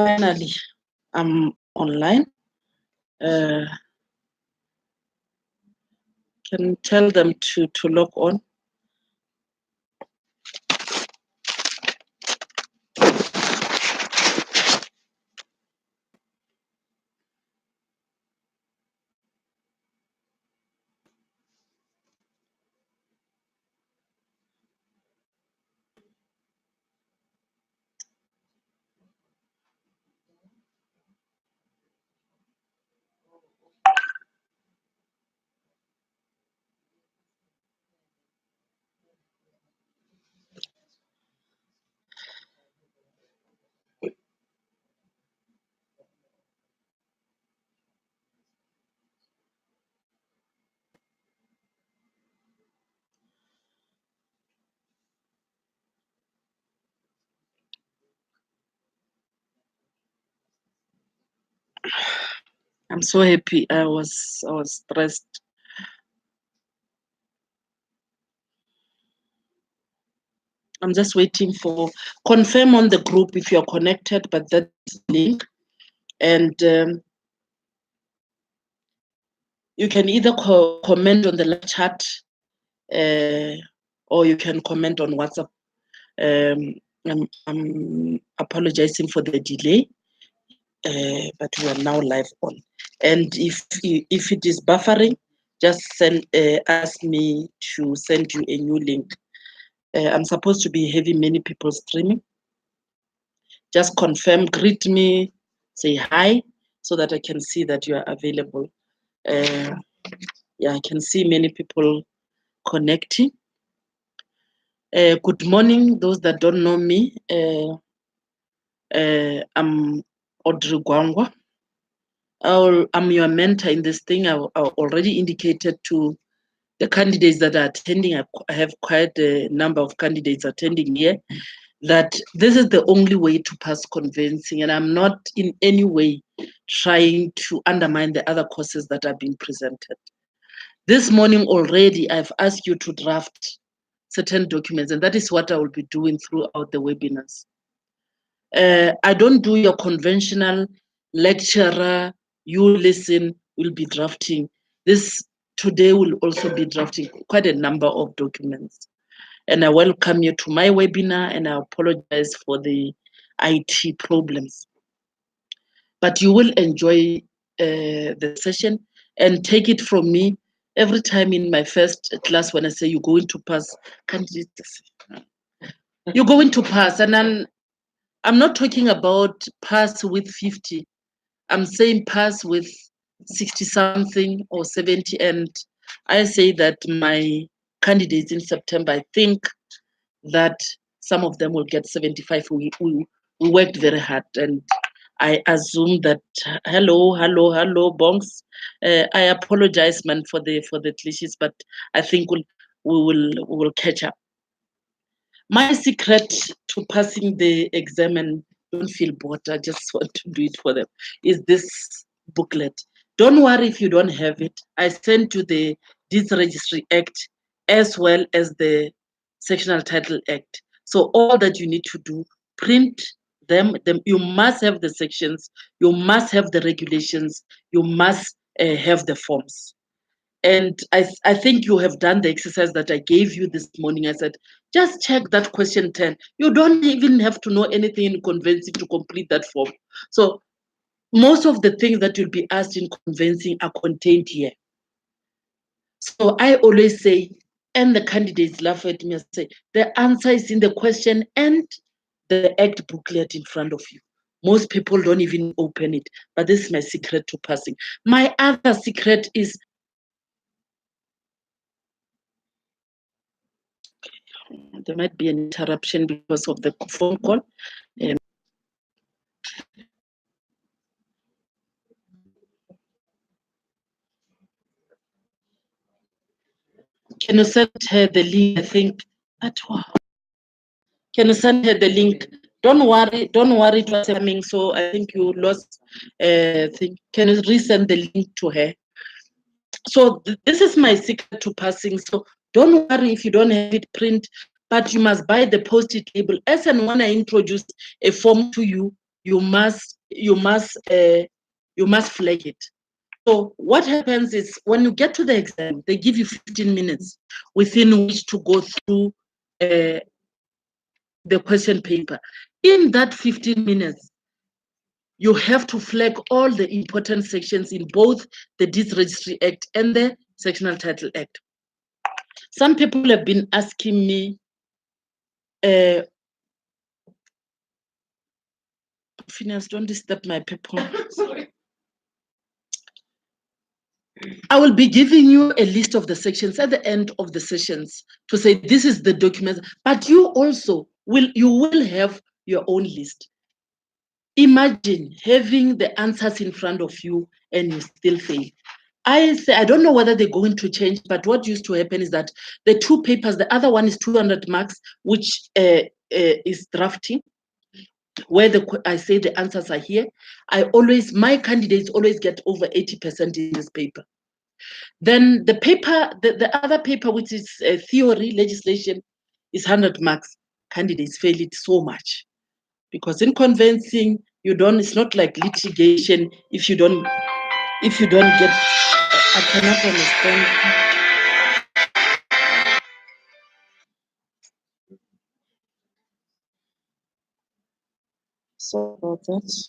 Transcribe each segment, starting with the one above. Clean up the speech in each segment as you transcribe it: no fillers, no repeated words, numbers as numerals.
Finally, I'm online. Can tell them to log on. I'm so happy. I was stressed. I'm just waiting for confirm on the group if you're connected, but that's the link. And you can either comment on the live chat or you can comment on WhatsApp. I'm apologizing for the delay, but we are now live on. And if it is buffering, just ask me to send you a new link. I'm supposed to be having many people streaming. Just confirm, greet me, say hi, so that I can see that you are available. Yeah, I can see many people connecting. Good morning, those that don't know me. I'm Audrey Gwangwa. I'm your mentor in this thing. I already indicated to the candidates that are attending. I have quite a number of candidates attending here, that this is the only way to pass convincing, and I'm not in any way trying to undermine the other courses that are being presented. This morning already, I've asked you to draft certain documents, and that is what I will be doing throughout the webinars. I don't do your conventional lecturer, you listen, will be drafting. This today will also be drafting quite a number of documents. And I welcome you to my webinar, and I apologize for the IT problems. But you will enjoy the session, and take it from me. Every time in my first class, when I say you're going to pass, you're going to pass, and then I'm not talking about pass with 50. I'm saying pass with 60 something or 70. And I say that my candidates in September, I think that some of them will get 75. We worked very hard, and I assume that hello bongs. I apologize, man, for the cliches, but I think we will catch up. My secret to passing the exam, and don't feel bored, I just want to do it for them, is this booklet. Don't worry if you don't have it. I sent you the Deeds Registry Act as well as the Sectional Title Act. So all that you need to do, print them. You must have the sections, you must have the regulations, you must have the forms. And I think you have done the exercise that I gave you this morning. I said, just check that question 10. You don't even have to know anything in convincing to complete that form. So most of the things that you'll be asked in convincing are contained here. So I always say, and the candidates laugh at me and say, the answer is in the question and the act booklet in front of you. Most people don't even open it, but this is my secret to passing. My other secret is, there might be an interruption because of the phone call. Can you send her the link? I think at wow. Can you send her the link? Don't worry, it was coming. So I think you lost thing. Can you resend the link to her? So this is my secret to passing. So don't worry if you don't have it print, but you must buy the post-it label. As and when I introduce a form to you, you must flag it. So what happens is when you get to the exam, they give you 15 minutes within which to go through the question paper. In that 15 minutes, you have to flag all the important sections in both the Deeds Registry Act and the Sectional Title Act. Some people have been asking me, Phineas, don't disturb my people. Sorry. I will be giving you a list of the sections at the end of the sessions to say this is the document, but you also will have your own list. Imagine having the answers in front of you and you still fail. I don't know whether they're going to change, but what used to happen is that the two papers, the other one is 200 marks, which is drafting, where I say the answers are here. My candidates always get over 80% in this paper. Then the paper, the other paper, which is theory, legislation, is 100 marks. Candidates fail it so much. Because in convincing, it's not like litigation if you don't get, I cannot understand. Sorry about that.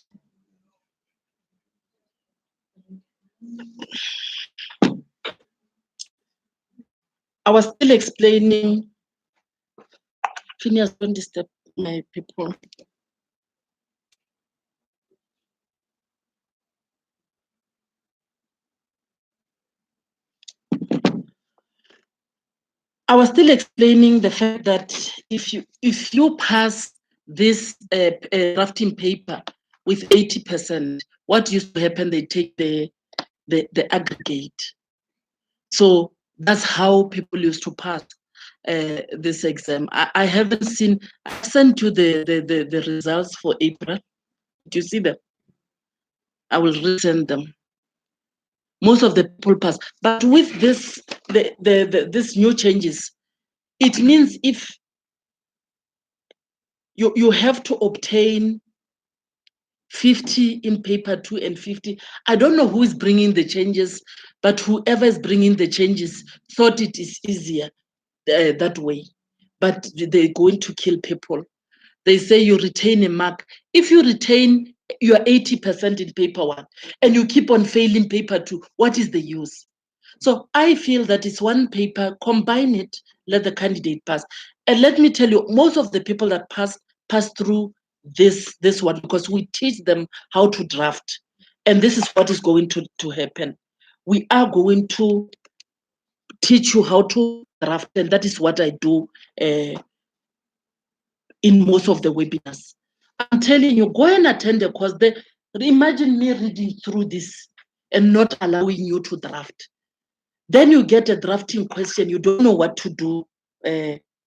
I was still explaining. Phineas, don't disturb my people. I was still explaining the fact that if you pass this drafting paper with 80%, what used to happen? They take the aggregate. So that's how people used to pass this exam. I haven't seen. I sent you the results for April. Do you see them? I will resend them. Most of the people pass, but with this this new changes, it means if you have to obtain 50 in paper 2 and 50. I don't know who is bringing the changes, but whoever is bringing the changes thought it is easier that way. But they're going to kill people. They say you retain a mark. If you retain your 80% in paper 1 and you keep on failing paper 2, what is the use? So I feel that it's one paper, combine it, let the candidate pass. And let me tell you, most of the people that pass through this one because we teach them how to draft. And this is what is going to happen. We are going to teach you how to draft, and that is what I do in most of the webinars. I'm telling you, go and attend a course. Imagine me reading through this and not allowing you to draft. Then you get a drafting question. You don't know what to do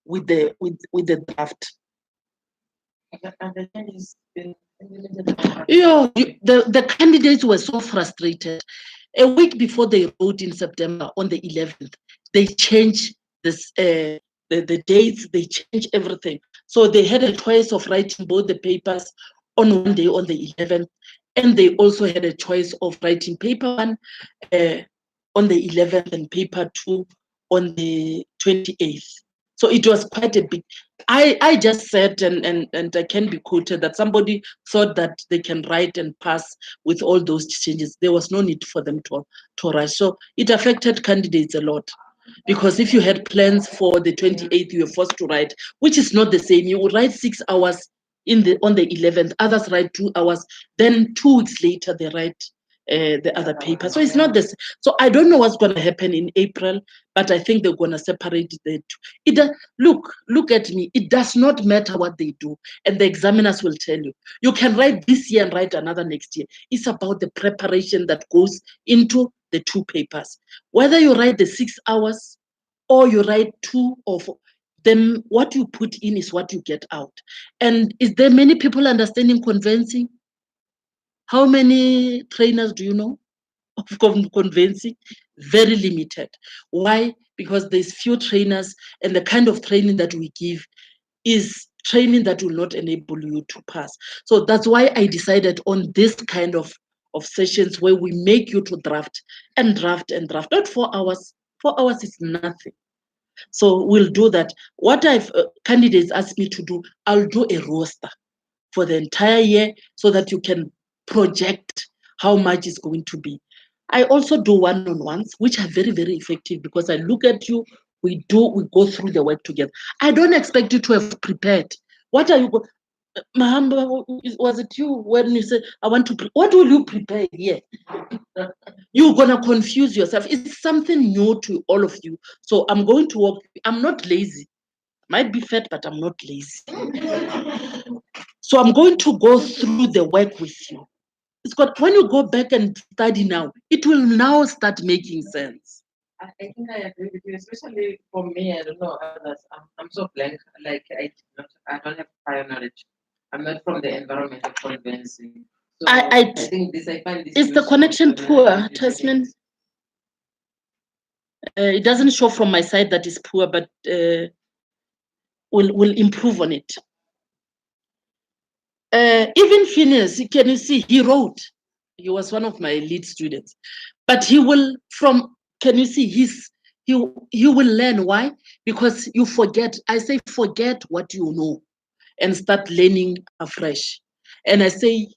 with the draft. The candidates were so frustrated. A week before they wrote in September, on the 11th, they changed this the dates. They changed everything. So they had a choice of writing both the papers on one day, on the 11th, and they also had a choice of writing paper 1 on the 11th and paper 2 on the 28th. So it was quite a big. I just said, and I can be quoted, that somebody thought that they can write and pass with all those changes. There was no need for them to rush. So it affected candidates a lot. Because if you had plans for the 28th, you were forced to write, which is not the same. You would write 6 hours on the 11th, others write 2 hours, then 2 weeks later they write the other paper. So it's not this. So I don't know what's going to happen in April, but I think they're going to separate the two. Look at me. It does not matter what they do, and the examiners will tell you. You can write this year and write another next year. It's about the preparation that goes into the 2 papers. Whether you write the 6 hours or you write 2 or 4, then what you put in is what you get out. And is there many people understanding convincing? How many trainers do you know of convincing? Very limited. Why? Because there's few trainers, and the kind of training that we give, is training that will not enable you to pass. So that's why I decided on this kind of sessions where we make you to draft and draft and draft. Not 4 hours. 4 hours is nothing. So we'll do that. What I've candidates asked me to do, I'll do a roster for the entire year so that you can project how much is going to be. I also do one-on-ones, which are very, very effective because I look at you, we go through the work together. I don't expect you to have prepared. What are you, Mahamba, was it you when you said, I want to, what will you prepare here? You're going to confuse yourself. It's something new to all of you. So I'm going to work. I'm not lazy. Might be fat, but I'm not lazy. So I'm going to go through the work with you. It's got, when you go back and study now, it will now start making sense. I think I agree with you, especially for me. I don't know others. I'm so blank. Like I don't have prior knowledge. I'm not from the environment of convincing. So I think this. I find this. Is the connection poor, Tasman? It doesn't show from my side that is poor, but we'll improve on it. Even Phineas, can you see, he wrote. He was one of my lead students. But he will, can you see, he will learn. Why? Because you forget. I say forget what you know and start learning afresh. And I say,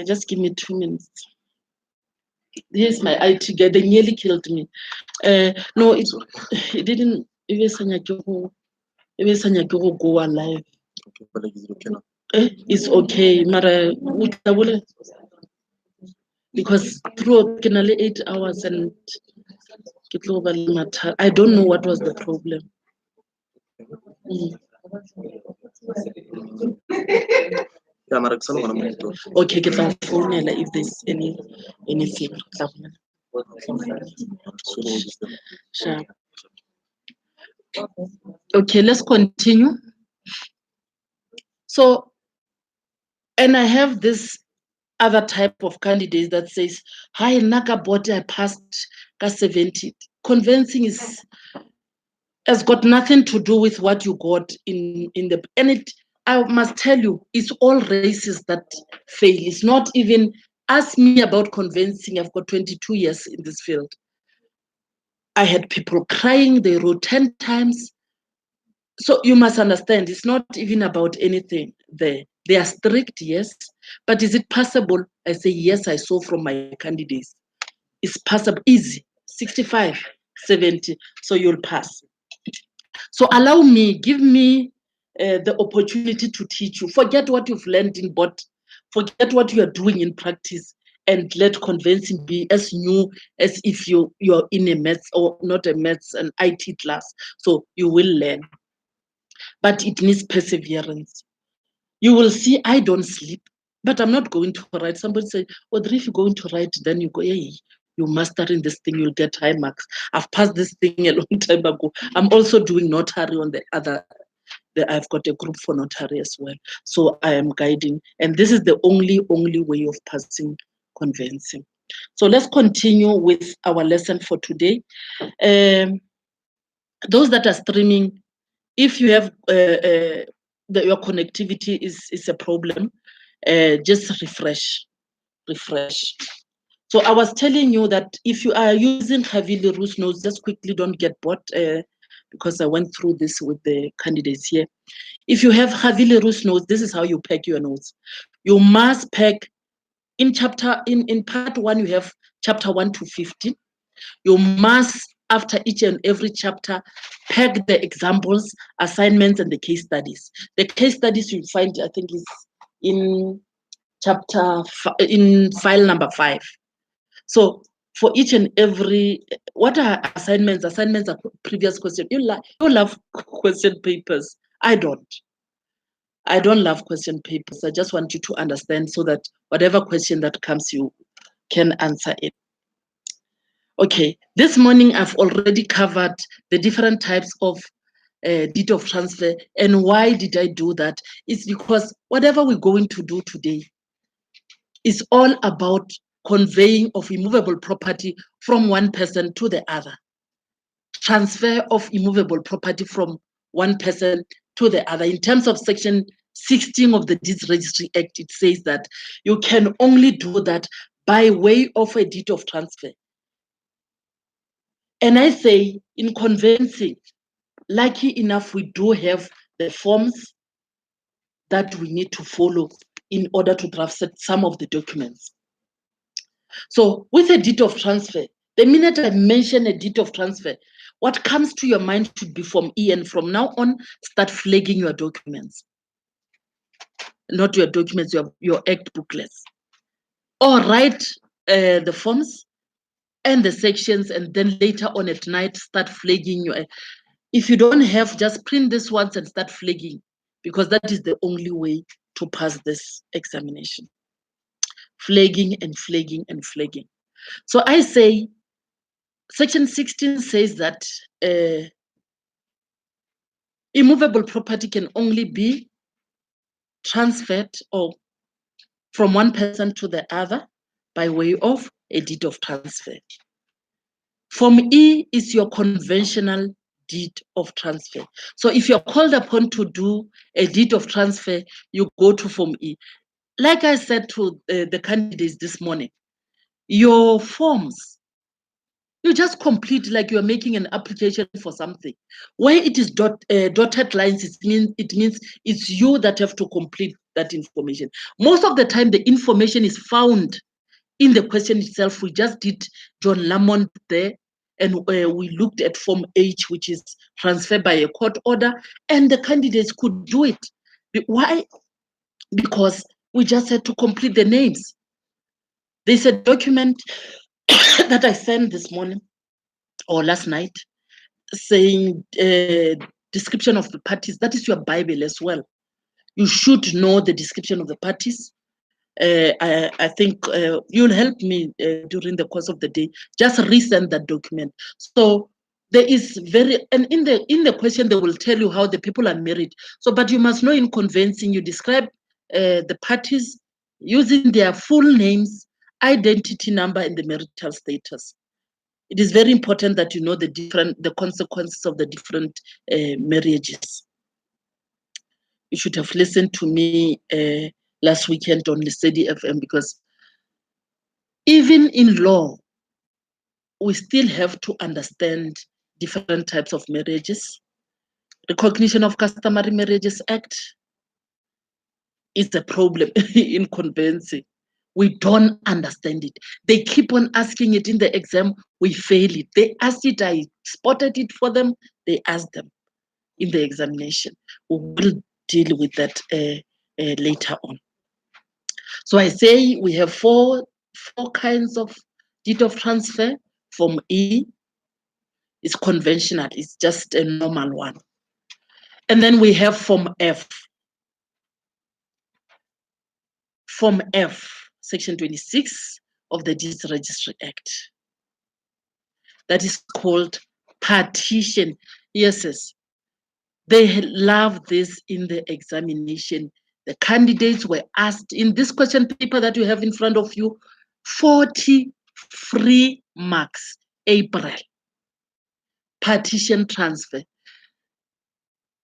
just give me 2 minutes. Here's my IT guy. They nearly killed me. No, it didn't. It was go alive. It's okay, Mara. Because through 8 hours and I don't know what was the problem. Okay, get our phone if there's anything. Sure. Okay, let's continue. So, and I have this other type of candidate that says, hi, Naka body, I passed ka 70. Convincing has got nothing to do with what you got in the, and it, I must tell you, it's all races that fail. It's not even, ask me about convincing. I've got 22 years in this field. I had people crying, they wrote 10 times. So you must understand, it's not even about anything there. They are strict, yes, but is it possible? I say, yes, I saw from my candidates. It's possible, easy, 65, 70, so you'll pass. So allow me, give me the opportunity to teach you. Forget what you've learned in bot, forget what you are doing in practice, and let convincing be as new as if you're in a maths or not a maths, an IT class. So you will learn. But it needs perseverance. You will see I don't sleep, but I'm not going to write. Somebody say, Audrey, if you're going to write, then you go, hey, you're mastering this thing, you'll get high marks. I've passed this thing a long time ago. I'm also doing notary on the other. I've got a group for notary as well. So I am guiding. And this is the only way of passing convincing. So let's continue with our lesson for today. Those that are streaming, if you have your connectivity is a problem, just refresh. So I was telling you that if you are using Havili Rus notes, just quickly, don't get bored, because I went through this with the candidates here. If you have Havili Rus notes, this is how you pack your notes. You must pack in part 1, you have chapter 1 to 15. You must, after each and every chapter, pack the examples, assignments, and the case studies. The case studies you'll find, I think, is in in file number 5. So for each and every, what are assignments? Assignments are previous questions. You love question papers. I don't love question papers. I just want you to understand so that whatever question that comes, you can answer it. Okay, this morning I've already covered the different types of deed of transfer. And why did I do that? It's because whatever we're going to do today is all about conveying of immovable property from one person to the other. Transfer of immovable property from one person to the other. In terms of Section 16 of the Deeds Registry Act, it says that you can only do that by way of a deed of transfer. And I say, in conveyancing, lucky enough, we do have the forms that we need to follow in order to draft some of the documents. So with a deed of transfer, the minute I mention a deed of transfer, what comes to your mind should be Form E, and from now on, start flagging your documents. Not your documents, your act booklets. Or write the forms and the sections, and then later on at night, start flagging your. If you don't have, just print this once and start flagging, because that is the only way to pass this examination. Flagging and flagging and flagging. So I say, Section 16 says that immovable property can only be transferred or from one person to the other by way of a deed of transfer. Form E is your conventional deed of transfer. So if you're called upon to do a deed of transfer, you go to Form E. Like I said to the candidates this morning, your forms, you just complete like you're making an application for something. Where it is dotted lines, it means it's you that have to complete that information. Most of the time, the information is found in the question itself. We just did John Lamont there, and we looked at Form H, which is transferred by a court order, and the candidates could do it. Why? Because we just had to complete the names. There's a document that I sent this morning or last night saying description of the parties. That is your Bible as well. You should know the description of the parties. I think you'll help me during the course of the day. Just resend that document. So there is and in the question they will tell you how the people are married. So, but you must know in conveyancing, you describe the parties using their full names, identity number, and the marital status. It is very important that you know the consequences of the different marriages. You should have listened to me last weekend on Lesedi FM, because even in law, we still have to understand different types of marriages. Recognition of Customary Marriages Act is the problem in conveyancing. We don't understand it. They keep on asking it in the exam, we fail it. They asked it, I spotted it for them, they asked them in the examination. We will deal with that later on. So I say we have four kinds of deed of transfer. Form E is conventional, it's just a normal one. And then we have Form F. Form F, Section 26 of the Deeds Registry Act. That is called partition. Yes. They love this in the examination. The candidates were asked in this question paper that you have in front of you, 40 free marks. April. Partition transfer.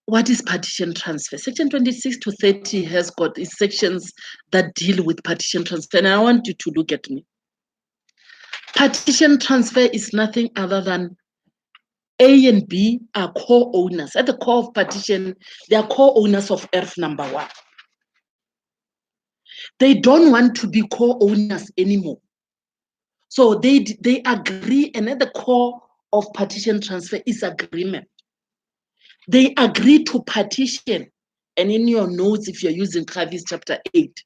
What is partition transfer? Section 26 to 30 has got its sections that deal with partition transfer, and I want you to look at me. Partition transfer is nothing other than A and B are co-owners. At the core of partition, they are co-owners of earth number 1. They don't want to be co-owners anymore. So they agree, and at the core of partition transfer is agreement. They agree to partition. And in your notes, if you're using Chavis chapter 8,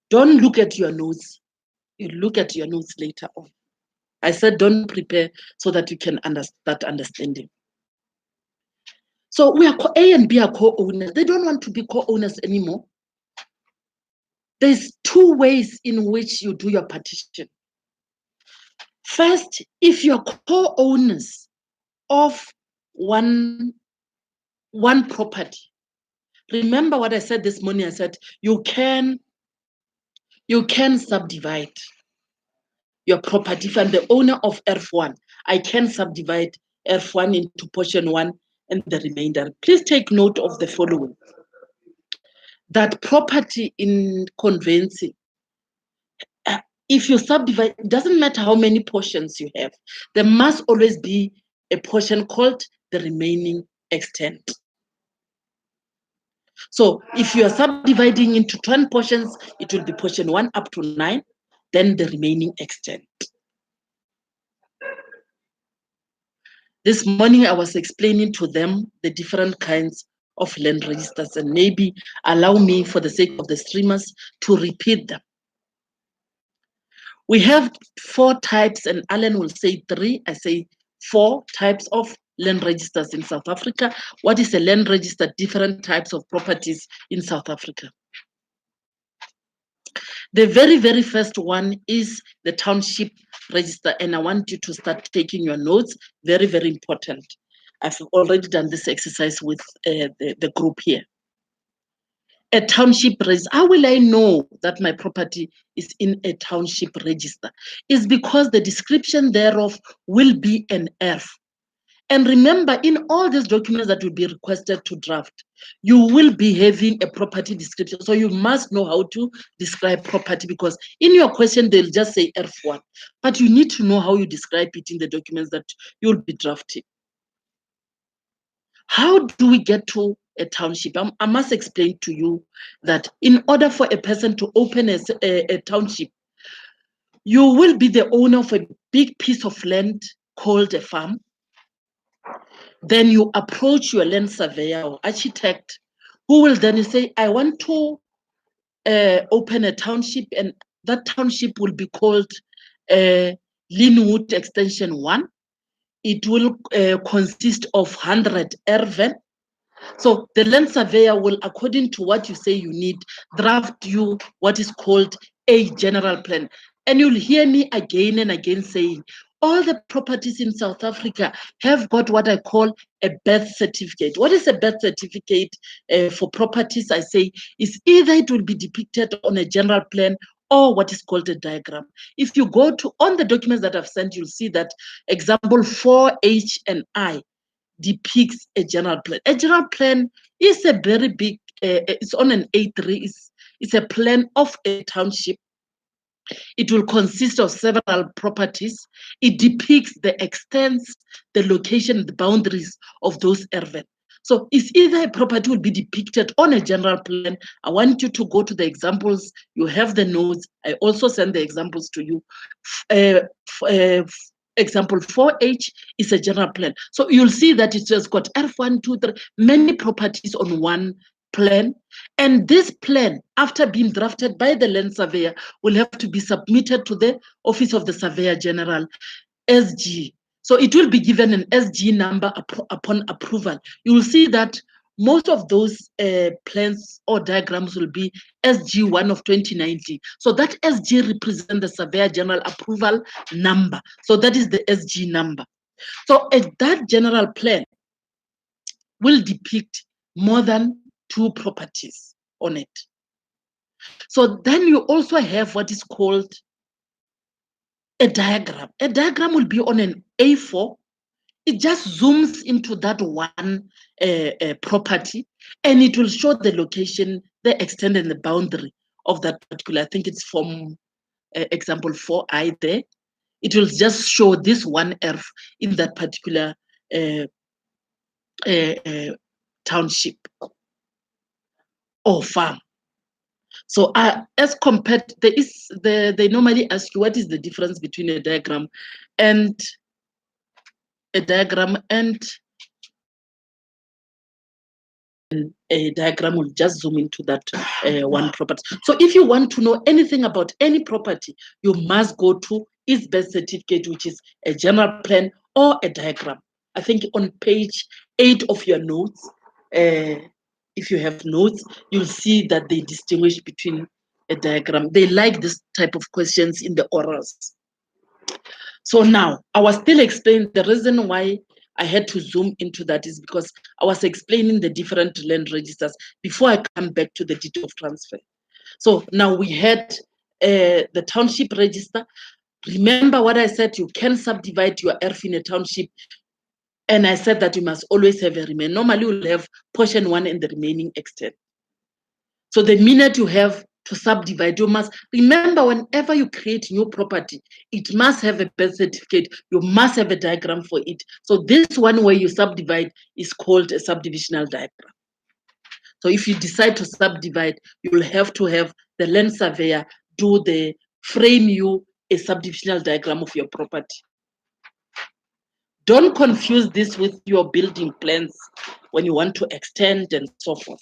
don't look at your notes. You look at your notes later on. I said don't prepare so that you can start understanding. So A and B are co-owners. They don't want to be co-owners anymore. There's 2 ways in which you do your partition. First, if you're co-owners of one property, remember what I said this morning. I said you can subdivide your property. If I'm the owner of F1, I can subdivide F1 into portion 1 and the remainder. Please take note of the following. That property in conveyancing, if you subdivide, it doesn't matter how many portions you have, there must always be a portion called the remaining extent. So if you are subdividing into 10 portions, it will be portion 1 up to 9, then the remaining extent. This morning I was explaining to them the different kinds of land registers, and maybe allow me, for the sake of the streamers, to repeat them. We have 4 types, and Alan will say 3, I say 4 types of land registers in South Africa. What is a land register? Different types of properties in South Africa. The very, very first one is the township register, and I want you to start taking your notes. Very, very important. I've already done this exercise with the group here. A township register. How will I know that my property is in a township register? It's because the description thereof will be an ERF. And remember, in all these documents that will be requested to draft, you will be having a property description. So you must know how to describe property, because in your question, they'll just say ERF1. But you need to know how you describe it in the documents that you'll be drafting. How do we get to a township? I must explain to you that in order for a person to open a township, you will be the owner of a big piece of land called a farm. Then you approach your land surveyor or architect, who will then say, I want to open a township, and that township will be called Linwood Extension 1. It will consist of 100 erven. So the land surveyor will, according to what you say you need, draft you what is called a general plan. And you'll hear me again and again saying, all the properties in South Africa have got what I call a birth certificate. What is a birth certificate for properties? I say is either it will be depicted on a general plan or what is called a diagram. If you go to on the documents that I've sent, you'll see that example 4H and I depicts a general plan. A general plan is a very big, it's on an A3, it's a plan of a township. It will consist of several properties. It depicts the extents, the location, the boundaries of those erven. So it's either a property will be depicted on a general plan. I want you to go to the examples. You have the notes. I also send the examples to you. Example 4H is a general plan. So you'll see that it has got F1, 2, 3, many properties on one plan. And this plan, after being drafted by the land surveyor, will have to be submitted to the Office of the Surveyor General, SG. So it will be given an SG number upon approval. You will see that most of those plans or diagrams will be SG1 of 2019. So that SG represents the Surveyor General approval number. So that is the SG number. So that general plan will depict more than 2 properties on it. So then you also have what is called a diagram. A diagram will be on an A4. It just zooms into that one property, and it will show the location, the extent, and the boundary of that particular. I think it's from example 4I there. It will just show this one ERF in that particular township or farm. So as compared, they normally ask you what is the difference between a diagram and a diagram will just zoom into that one property. So if you want to know anything about any property, you must go to its birth certificate, which is a general plan or a diagram. I think on page 8 of your notes, if you have notes, you'll see that they distinguish between a diagram. They like this type of questions in the orals. So now, I was still explaining the reason why I had to zoom into that is because I was explaining the different land registers before I come back to the deed of transfer. So now we had the township register. Remember what I said, you can subdivide your ERF in a township And I said that you must always have a remaining. Normally, you'll have portion 1 and the remaining extent. So the minute you have to subdivide, you must remember whenever you create new property, it must have a birth certificate. You must have a diagram for it. So this one where you subdivide is called a subdivisional diagram. So if you decide to subdivide, you'll have to have the land surveyor frame you a subdivisional diagram of your property. Don't confuse this with your building plans when you want to extend and so forth.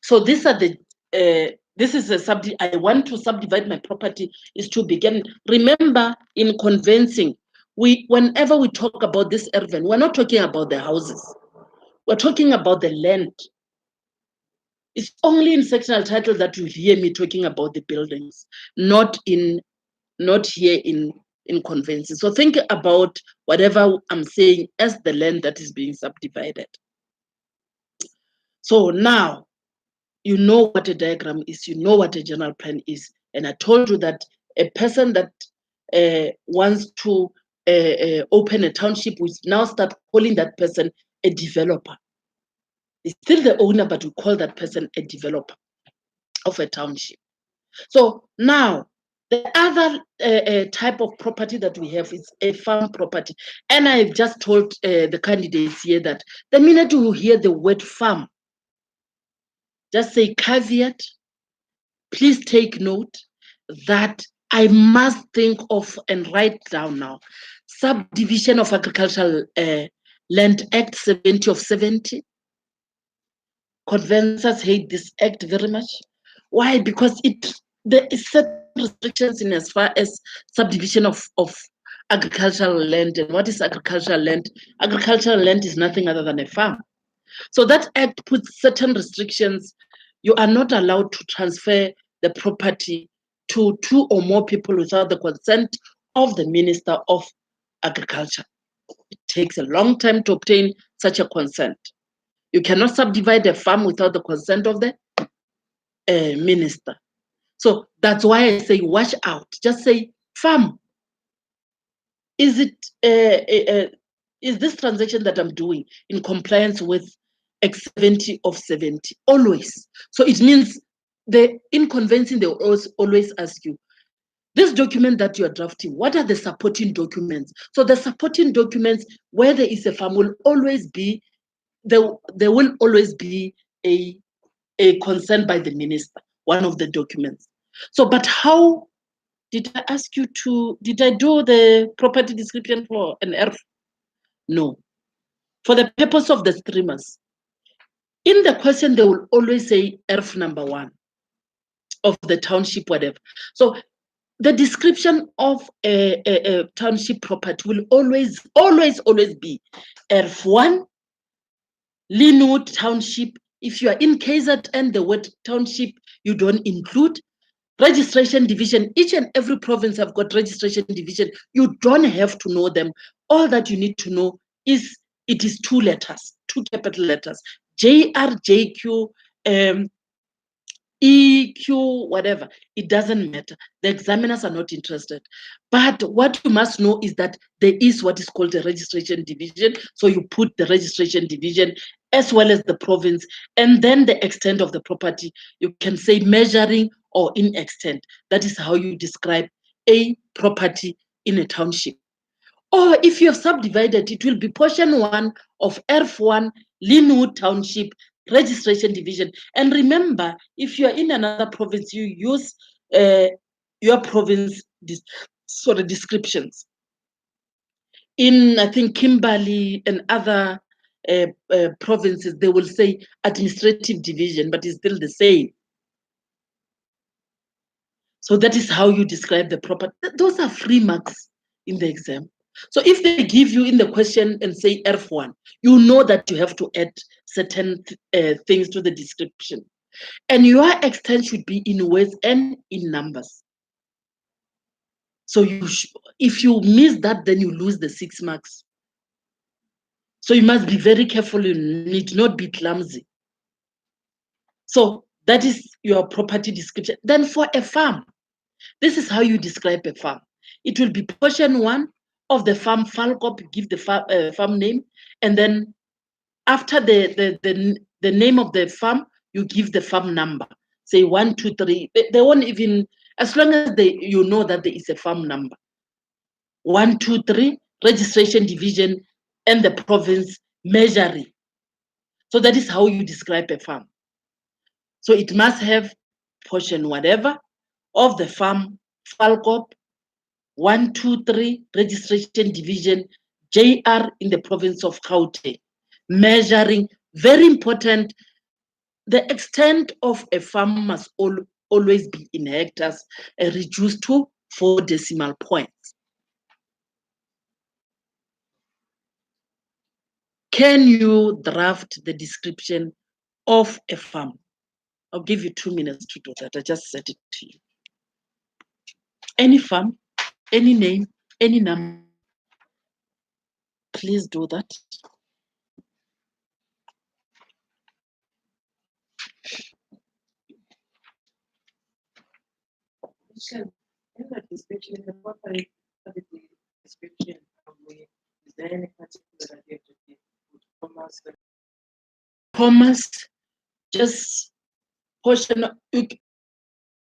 So these are the this is a I want to subdivide my property is to begin. Remember, in conveyancing, whenever we talk about this Erven, we're not talking about the houses. We're talking about the land. It's only in sectional title that you hear me talking about the buildings, not here in conveyancing. So think about whatever I'm saying as the land that is being subdivided. So now, you know what a diagram is, you know what a general plan is. And I told you that a person that wants to open a township, we now start calling that person a developer. It's still the owner, but we call that person a developer of a township. So now, the other type of property that we have is a farm property. And I've just told the candidates here that the minute you hear the word farm, just say caveat. Please take note that I must think of and write down now Subdivision of Agricultural Land Act 70 of 70. Conveyancers hate this act very much. Why? Because there is certain restrictions in as far as subdivision of agricultural land. And what is agricultural land? Agricultural land is nothing other than a farm. So that act puts certain restrictions. You are not allowed to transfer the property to 2 or more people without the consent of the Minister of Agriculture. It takes a long time to obtain such a consent. You cannot subdivide a farm without the consent of the minister. So that's why I say watch out. Just say farm. Is this transaction that I'm doing in compliance with X 70 of 70? Always. So it means in conveyancing, they will always ask you, this document that you are drafting, what are the supporting documents? So the supporting documents, where there is a farm, will always be, there will always be a consent by the minister, one of the documents. So, but how did I ask you did I do the property description for an ERF? No. For the purpose of the streamers, in the question, they will always say ERF number 1 of the township, whatever. So the description of a township property will always be ERF 1, Linwood Township. If you are in KZN, the word township, you don't include. Registration division, each and every province have got registration division. You don't have to know them. All that you need to know is it is 2 letters, 2 capital letters, JR, JQ, EQ, whatever. It doesn't matter. The examiners are not interested. But what you must know is that there is what is called a registration division. So you put the registration division as well as the province, and then the extent of the property. You can say measuring or in extent. That is how you describe a property in a township. Or if you have subdivided, it will be portion 1 of ERF1, Linwood Township, registration division. And remember, if you are in another province, you use your province descriptions. In, I think, Kimberley and other provinces, they will say administrative division, but it's still the same. So that is how you describe the property. Those are free marks in the exam. So if they give you in the question and say ERF1, you know that you have to add certain things to the description. And your extent should be in words and in numbers. So if you miss that, then you lose the 6 marks. So you must be very careful. You need not be clumsy. So that is your property description. Then for a farm, This is how you describe a farm. It will be portion 1 of the farm, FALCOP, you give the farm name, and then after the name of the farm, you give the farm number. Say 1, 2, 3. They won't even, as long as you know that there is a farm number. 1, 2, 3, registration division, and the province measuring. So that is how you describe a farm. So it must have portion whatever of the farm, FALCOP, 1, 2, 3, registration division, JR in the province of Gauteng. Measuring, very important, the extent of a farm must always be in hectares and reduced to 4 decimal points. Can you draft the description of a farm? I'll give you 2 minutes to do that. I just said it to you. Any farm, any name, any number. Please do that. In the description, in the property description, is there any particular that you have to give with commas? Commas, just portion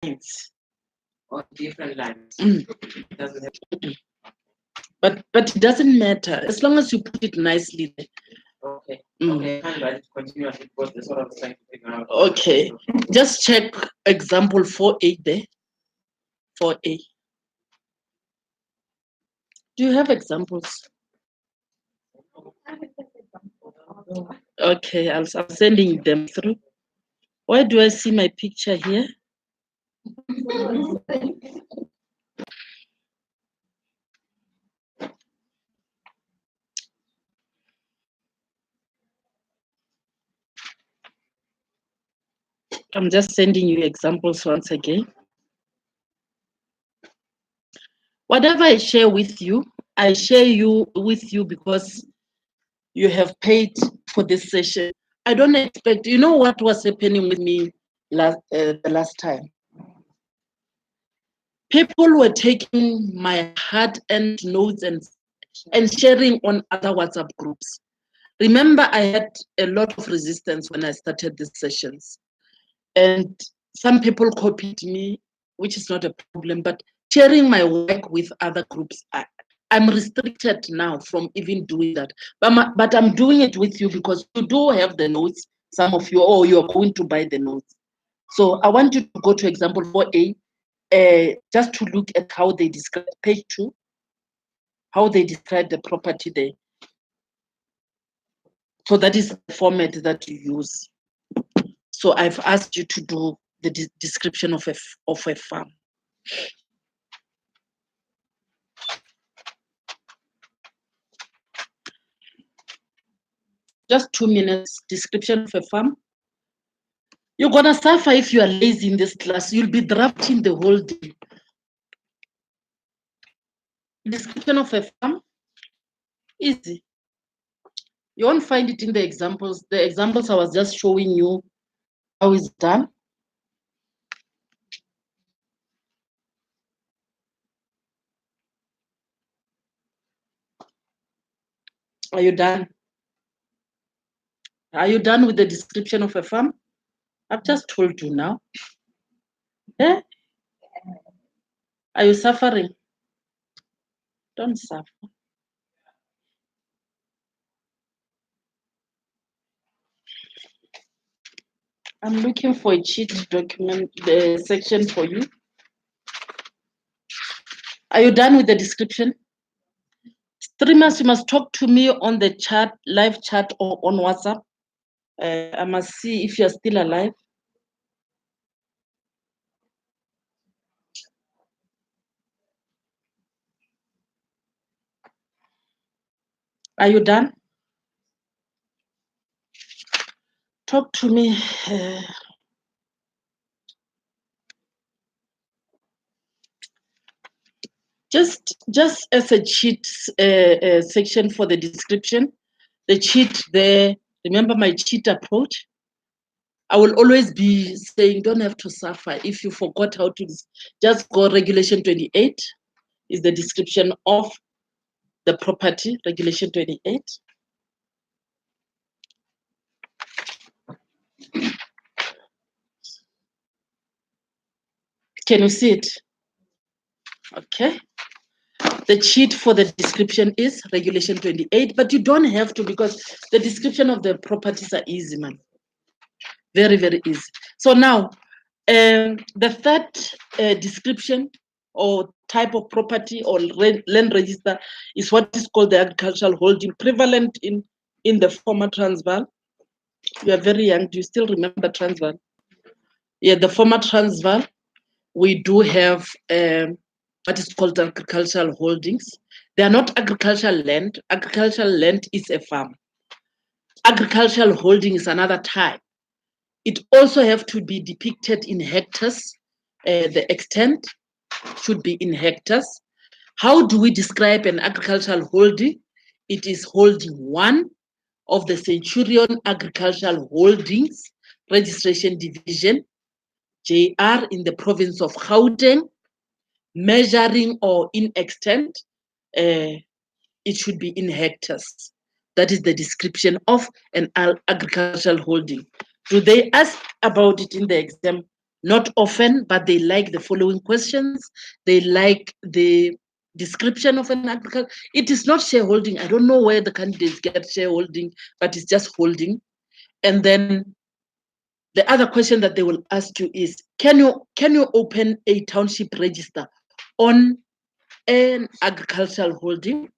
lines. Or different lines. Mm. Doesn't have to. But it doesn't matter as long as you put it nicely. Okay. Mm. Okay, I can't write it continuously because that's what I was trying to figure out. Okay. Just check example 4A there. 4A. Do you have examples? Okay, I'm sending them through. Why do I see my picture here? I'm just sending you examples once again. Whatever I share with you, I share with you because you have paid for this session. I don't expect, you know what was happening with me the last time? People were taking my hard-earned notes and sharing on other WhatsApp groups. Remember, I had a lot of resistance when I started these sessions. And some people copied me, which is not a problem, but sharing my work with other groups, I'm restricted now from even doing that. But I'm doing it with you because you do have the notes, some of you, or you're going to buy the notes. So I want you to go to example 4A, just to look at how they describe page 2, how they describe the property there. So that is the format that you use. So I've asked you to do the description of a farm. Just 2 minutes, description of a farm. You're gonna suffer if you are lazy in this class. You'll be drafting the whole day. Description of a farm, easy. You won't find it in the examples. The examples I was just showing you how it's done. Are you done? Are you done with the description of a farm? I've just told you now. Eh? Are you suffering? Don't suffer. I'm looking for a cheat document, the section for you. Are you done with the description? Streamers, you must talk to me on the chat, live chat, or on WhatsApp. I must see if you're still alive. Are you done? Talk to me. Just as a cheat section for the description, the cheat there, remember my cheat approach? I will always be saying, don't have to suffer. If you forgot how to, just go Regulation 28 is the description of the property, Regulation 28. Can you see it? Okay. The cheat for the description is Regulation 28, but you don't have to, because the description of the properties are easy, man. Very, very easy. So now, the third description or type of property or land register is what is called the agricultural holding, prevalent in the former Transvaal. You are very young. Do you still remember Transvaal? Yeah, the former Transvaal. We do have what is called agricultural holdings. They are not agricultural land. Agricultural land is a farm. Agricultural holding is another type. It also have to be depicted in hectares. The extent should be in hectares. How do we describe an agricultural holding? It is holding one of the Centurion Agricultural Holdings Registration Division, JR, in the province of Gauteng, measuring or in extent, it should be in hectares. That is the description of an agricultural holding. Do they ask about it in the exam? Not often, but they like the following questions. They like the description of an agriculture. It is not shareholding. I don't know where the candidates get shareholding, but it's just holding. And then the other question that they will ask you is, can you open a township register on an agricultural holding?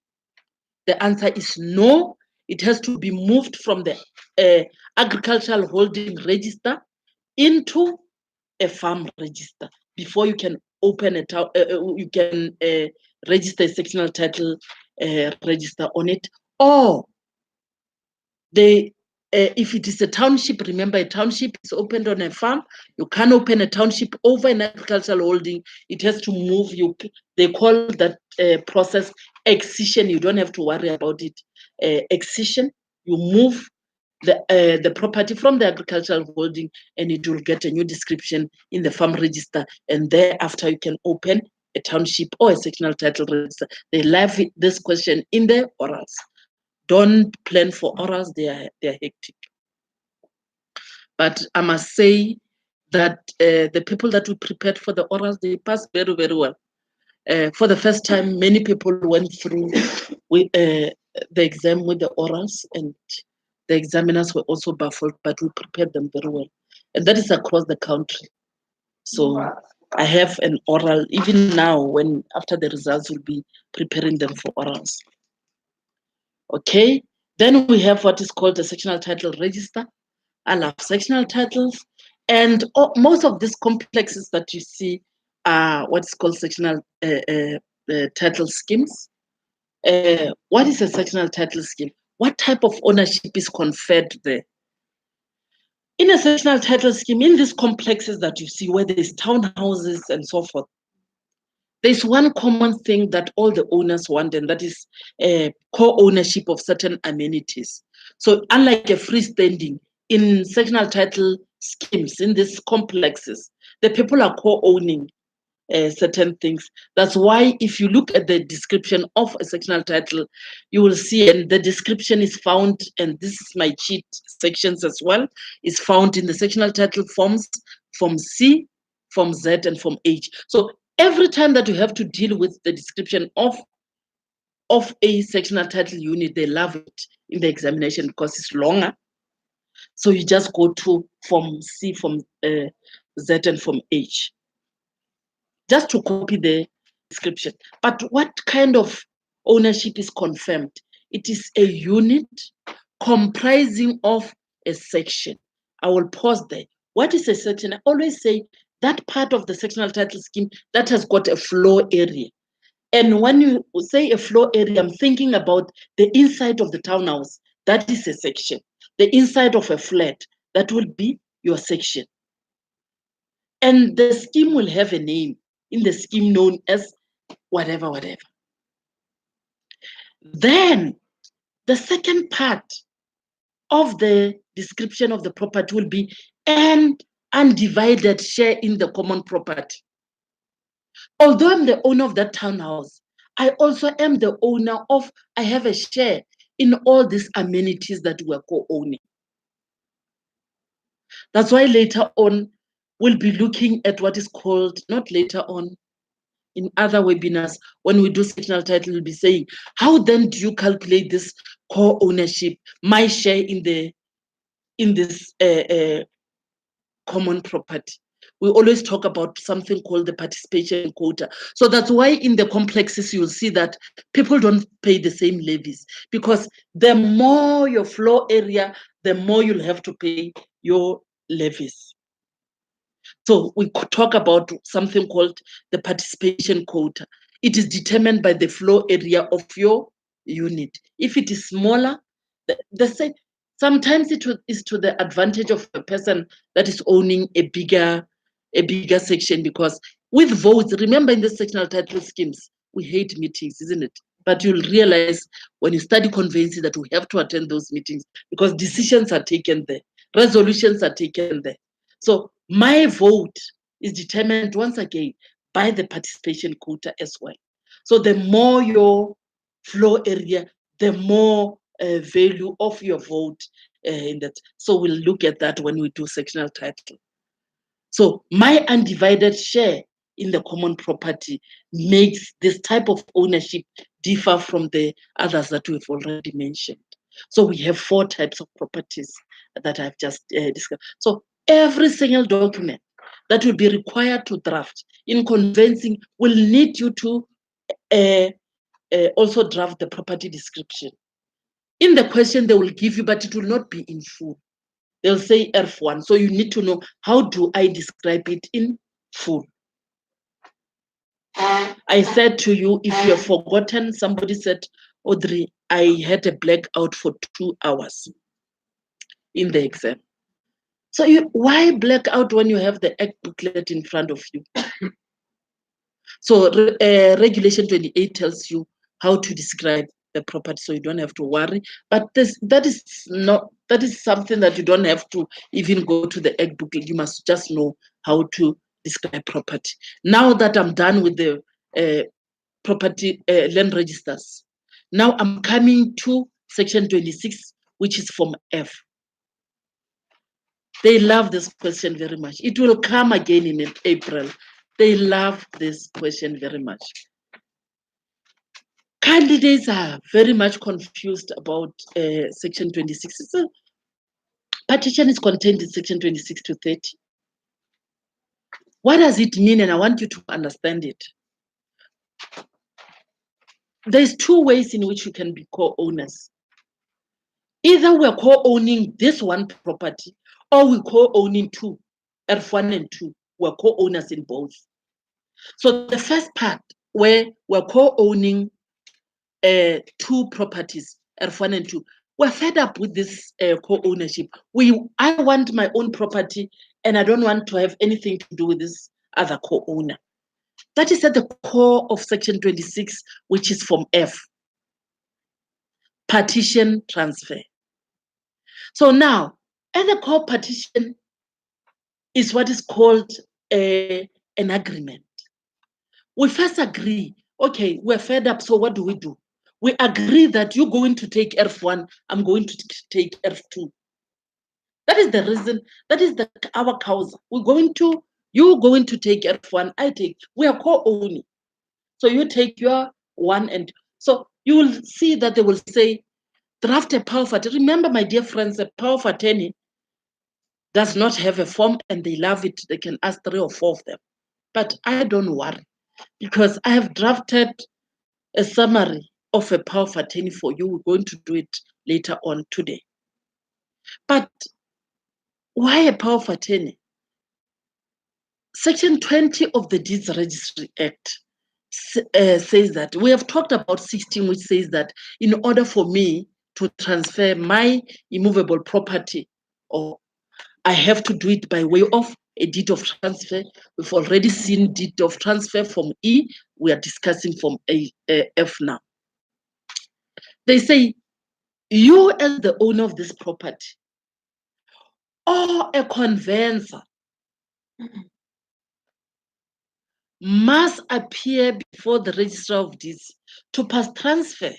The answer is no. It has to be moved from the agricultural holding register into a farm register before you can open a town. You can register a sectional title register on it. Or if it is a township, remember a township is opened on a farm. You can't open a township over an agricultural holding. It has to move. They call that process excision. You don't have to worry about it. Excision. You move the property from the agricultural holding, and it will get a new description in the farm register. And thereafter, you can open a township or a sectional title register. They love this question in the orals. Don't plan for orals, they are hectic. But I must say that the people that we prepared for the orals, they passed very, very well. For the first time, many people went through with the exam with the orals, and the examiners were also baffled, but we prepared them very well. And that is across the country. So I have an oral, even now, when after the results, we'll be preparing them for orals. Okay. Then we have what is called the sectional title register. I love sectional titles. And most of these complexes that you see are what's called sectional title schemes. What is a sectional title scheme? What type of ownership is conferred there? In a sectional title scheme, in these complexes that you see where there's townhouses and so forth, there's one common thing that all the owners want, and that is co-ownership of certain amenities. So unlike a freestanding, in sectional title schemes, in these complexes, the people are co-owning certain things. That's why if you look at the description of a sectional title, you will see, and the description is found, and this is my cheat sections as well, is found in the sectional title forms, Form C, Form Z, and Form H. So every time that you have to deal with the description of a sectional title unit, they love it in the examination because it's longer. So you just go to Form C, Form Z, and Form H, just to copy the description. But what kind of ownership is confirmed? It is a unit comprising of a section. I will pause there. What is a section? I always say that part of the sectional title scheme that has got a floor area. And when you say a floor area, I'm thinking about the inside of the townhouse. That is a section. The inside of a flat, that will be your section. And the scheme will have a name in the scheme known as whatever. Then the second part of the description of the property will be and undivided share in the common property. Although I'm the owner of that townhouse, I also am the owner of, I have a share in all these amenities that we're co-owning. That's why later on, we'll be looking at what is called, not later on, in other webinars, when we do sectional title, we'll be saying, how then do you calculate this co-ownership, my share in this common property? We always talk about something called the participation quota. So that's why in the complexes, you'll see that people don't pay the same levies, because the more your floor area, the more you'll have to pay your levies. So we could talk about something called the participation quota. It is determined by the floor area of your unit. If it is smaller, the same. Sometimes it is to the advantage of a person that is owning a bigger section, because with votes, remember in the sectional title schemes, we hate meetings, isn't it? But you'll realize when you study conveyancing that we have to attend those meetings, because decisions are taken there, resolutions are taken there. So my vote is determined once again by the participation quota as well. So the more your floor area, the more value of your vote in that. So we'll look at that when we do sectional title. So my undivided share in the common property makes this type of ownership differ from the others that we've already mentioned. So we have 4 types of properties that I've just discussed. So every single document that will be required to draft in conveyancing will need you to also draft the property description. In the question they will give you, but it will not be in full. They'll say F1. So you need to know, how do I describe it in full? I said to you, if you've forgotten, somebody said, Audrey, I had a blackout for 2 hours in the exam. So why blackout when you have the act booklet in front of you? So Regulation 28 tells you how to describe the property, so you don't have to worry. But that is something that you don't have to even go to the act booklet. You must just know how to describe property. Now that I'm done with the property land registers, now I'm coming to section 26, which is Form F. They love this question very much. It will come again in April. They love this question very much. Candidates are very much confused about section 26. Partition is contained in section 26 to 30. What does it mean? And I want you to understand it. There's 2 ways in which you can be co-owners. Either we're co-owning this one property, or we're co-owning 2, F1 and 2. We're co-owners in both. So the first part, where we're co-owning 2 properties, F1 and 2, we're fed up with this co-ownership. I want my own property, and I don't want to have anything to do with this other co-owner. That is at the core of section 26, which is Form F, partition transfer. So now, at the core partition is what is called an agreement. We first agree, okay, we're fed up, so what do? We agree that you're going to take F1, I'm going to take F2. That is the reason, that is our causa. You're going to take F1, I take, we are co-owning. So you take your 1 and so you will see that they will say, draft a power of attorney. Remember, my dear friends, a power of attorney does not have a form, and they love it. They can ask 3 or 4 of them. But I don't worry, because I have drafted a summary of a power of attorney for you. We're going to do it later on today. But why a power of attorney? Section 20 of the Deeds Registry Act says that, we have talked about 16, which says that in order for me to transfer my immovable property, or I have to do it by way of a deed of transfer. We've already seen deed of transfer from E. We are discussing from F now. They say, you as the owner of this property, or a conveyancer must appear before the Registrar of Deeds to pass transfer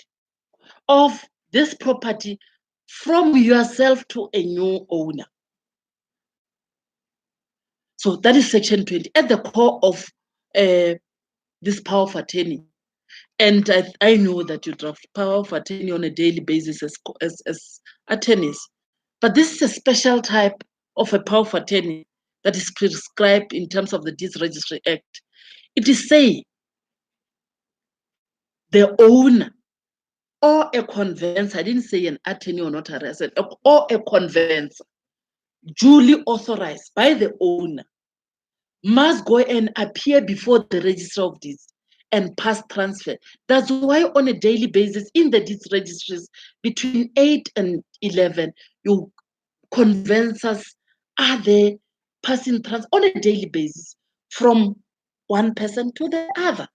of this property from yourself to a new owner. So that is section 20 at the core of this power of attorney. And I know that you draft power of attorney on a daily basis as attorneys. But this is a special type of a power of attorney that is prescribed in terms of the Deeds Registry Act. It is saying the owner or a conveyancer, I didn't say an attorney or notary, I said, or a conveyancer duly authorized by the owner must go and appear before the Registrar of Deeds and pass transfer. That's why on a daily basis in the deeds registries between 8 and 11, your conveyancers are there passing transfer on a daily basis from one person to the other.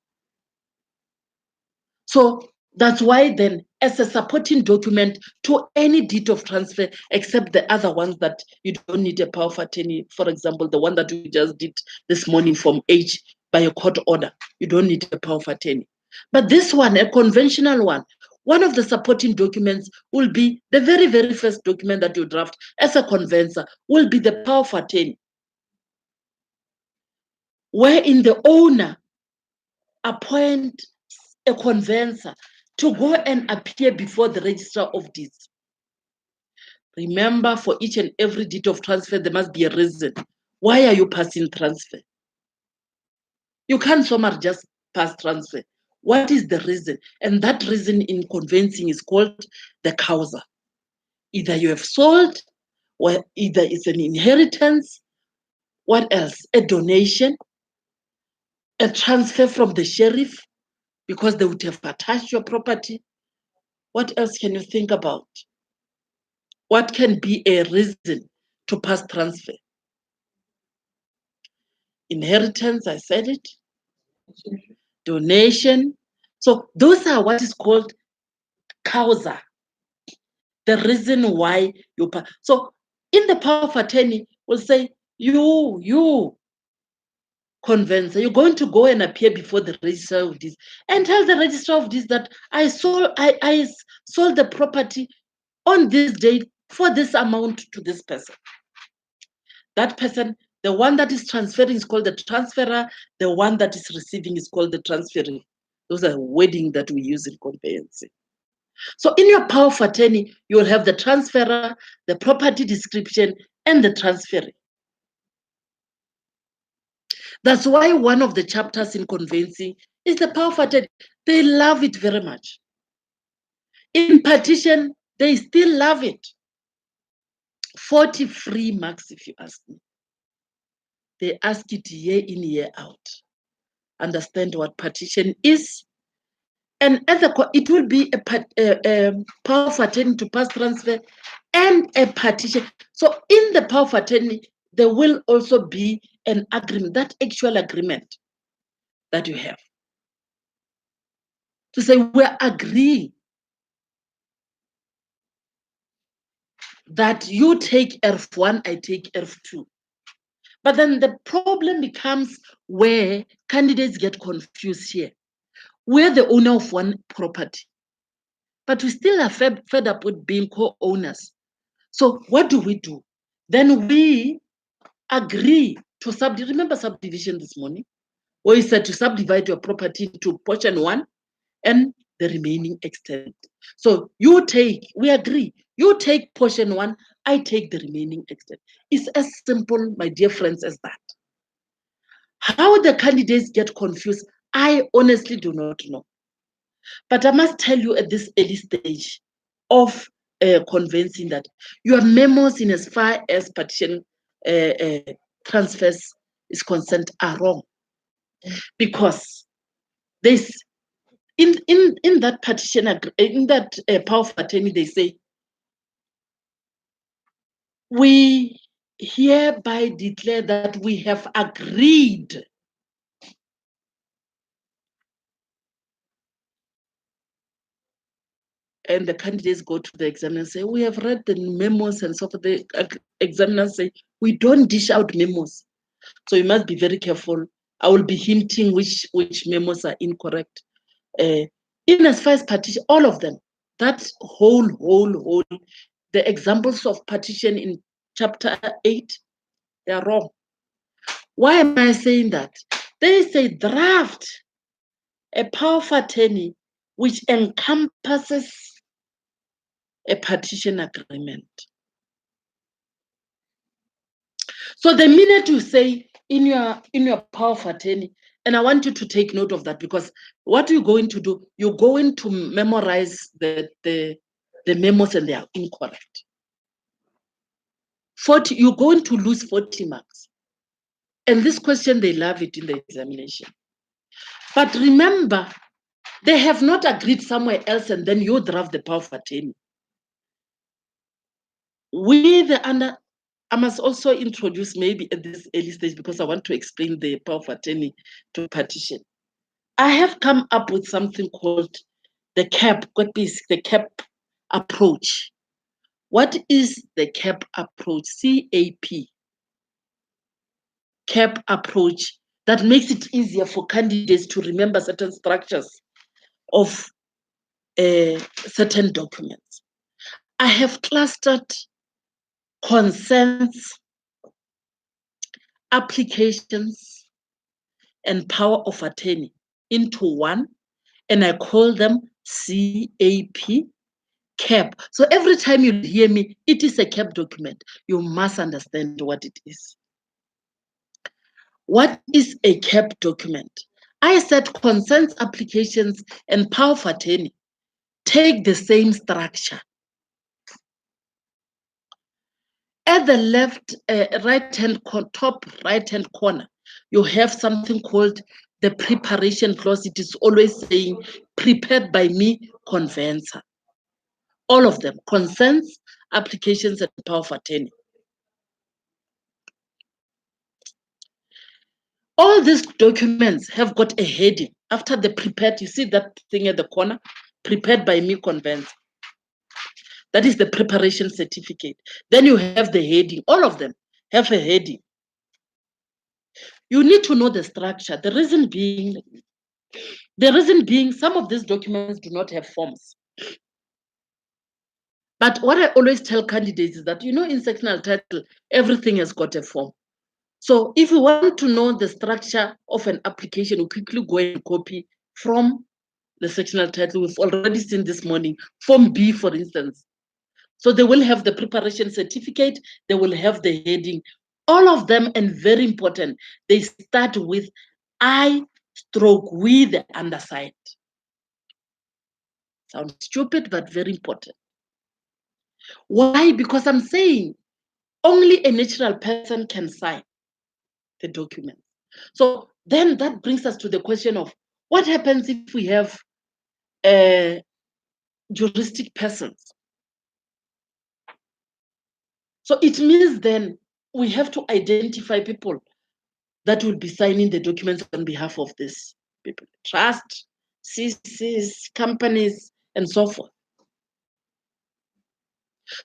So that's why then, as a supporting document to any deed of transfer, except the other ones that you don't need a power of attorney, for example, the one that we just did this morning from H by a court order, you don't need a power of attorney. But this one, a conventional one of the supporting documents will be the very, very first document that you draft as a conveyancer will be the power of attorney, wherein the owner appoint a conveyancer to go and appear before the Registrar of Deeds. Remember, for each and every deed of transfer, there must be a reason. Why are you passing transfer? You can't so much just pass transfer. What is the reason? And that reason in conveyancing is called the causa. Either you have sold, or either it's an inheritance, what else? A donation, a transfer from the sheriff, because they would have attached your property. What else can you think about? What can be a reason to pass transfer? Inheritance, I said it. Donation. So those are what is called causa, the reason why you pass. So in the power of attorney, will say, you conveyancer, you're going to go and appear before the Registrar of Deeds and tell the Registrar of Deeds that I sold the property on this date for this amount to this person. That person, the one that is transferring is called the transferor, the one that is receiving is called the transferee. Those are wording that we use in conveyancing. So in your power of attorney, you will have the transferor, the property description, and the transferee. That's why one of the chapters in conveyancing is the power of attorney. They love it very much. In partition, they still love it. 40 free marks, if you ask me. They ask it year in, year out. Understand what partition is. And it will be a power of attorney to pass transfer and a partition. So in the power of attorney, there will also be an agreement, that actual agreement that you have. To say we're agreeing that you take ERF1, I take ERF2. But then the problem becomes where candidates get confused here. We're the owner of one property, but we still are fed up with being co-owners. So what do? Then we agree to subdivide. Remember subdivision this morning? Where you said to subdivide your property into portion 1 and the remaining extent. So we agree, you take portion 1, I take the remaining extent. It's as simple, my dear friends, as that. How the candidates get confused, I honestly do not know. But I must tell you at this early stage of convincing that your memos in as far as partition transfers is concerned are wrong. Because this in that partition, in that power of attorney, they say, we hereby declare that we have agreed and the candidates go to the examiner and say, we have read the memos and so forth. The examiners say, we don't dish out memos. So you must be very careful. I will be hinting which memos are incorrect. In as far as partition, all of them, that whole, the examples of partition in chapter 8, they are wrong. Why am I saying that? They say draft a power of attorney which encompasses a partition agreement. So the minute you say in your power of attorney, and I want you to take note of that, because what you're going to do, you're going to memorize the memos and they are incorrect. 40, you're going to lose 40 marks. And this question, they love it in the examination. But remember, they have not agreed somewhere else and then you draft the power of attorney. I must also introduce maybe at this early stage, because I want to explain the power of attorney to partition. I have come up with something called the CAP approach. What is the CAP approach? CAP. CAP approach that makes it easier for candidates to remember certain structures of certain documents. I have clustered consents, applications, and power of attorney into one, and I call them CAP, CAP. So every time you hear me, it is a CAP document. You must understand what it is. What is a CAP document? I said consents, applications, and power of attorney take the same structure. At the left, top right-hand corner, you have something called the preparation clause. It is always saying, prepared by me, conveyancer. All of them, consents, applications, and power of attorney. All these documents have got a heading. After the prepared, you see that thing at the corner, prepared by me, conveyancer. That is the preparation certificate. Then you have the heading. All of them have a heading. You need to know the structure. The reason being, some of these documents do not have forms. But what I always tell candidates is that, in sectional title, everything has got a form. So if you want to know the structure of an application, you quickly go and copy from the sectional title. We've already seen this morning, Form B, for instance. So they will have the preparation certificate, they will have the heading. All of them, and very important, they start with I/we, the undersigned. Sounds stupid, but very important. Why? Because I'm saying only a natural person can sign the document. So then that brings us to the question of what happens if we have juristic persons? So it means then we have to identify people that will be signing the documents on behalf of these people. Trust, CCs, companies, and so forth.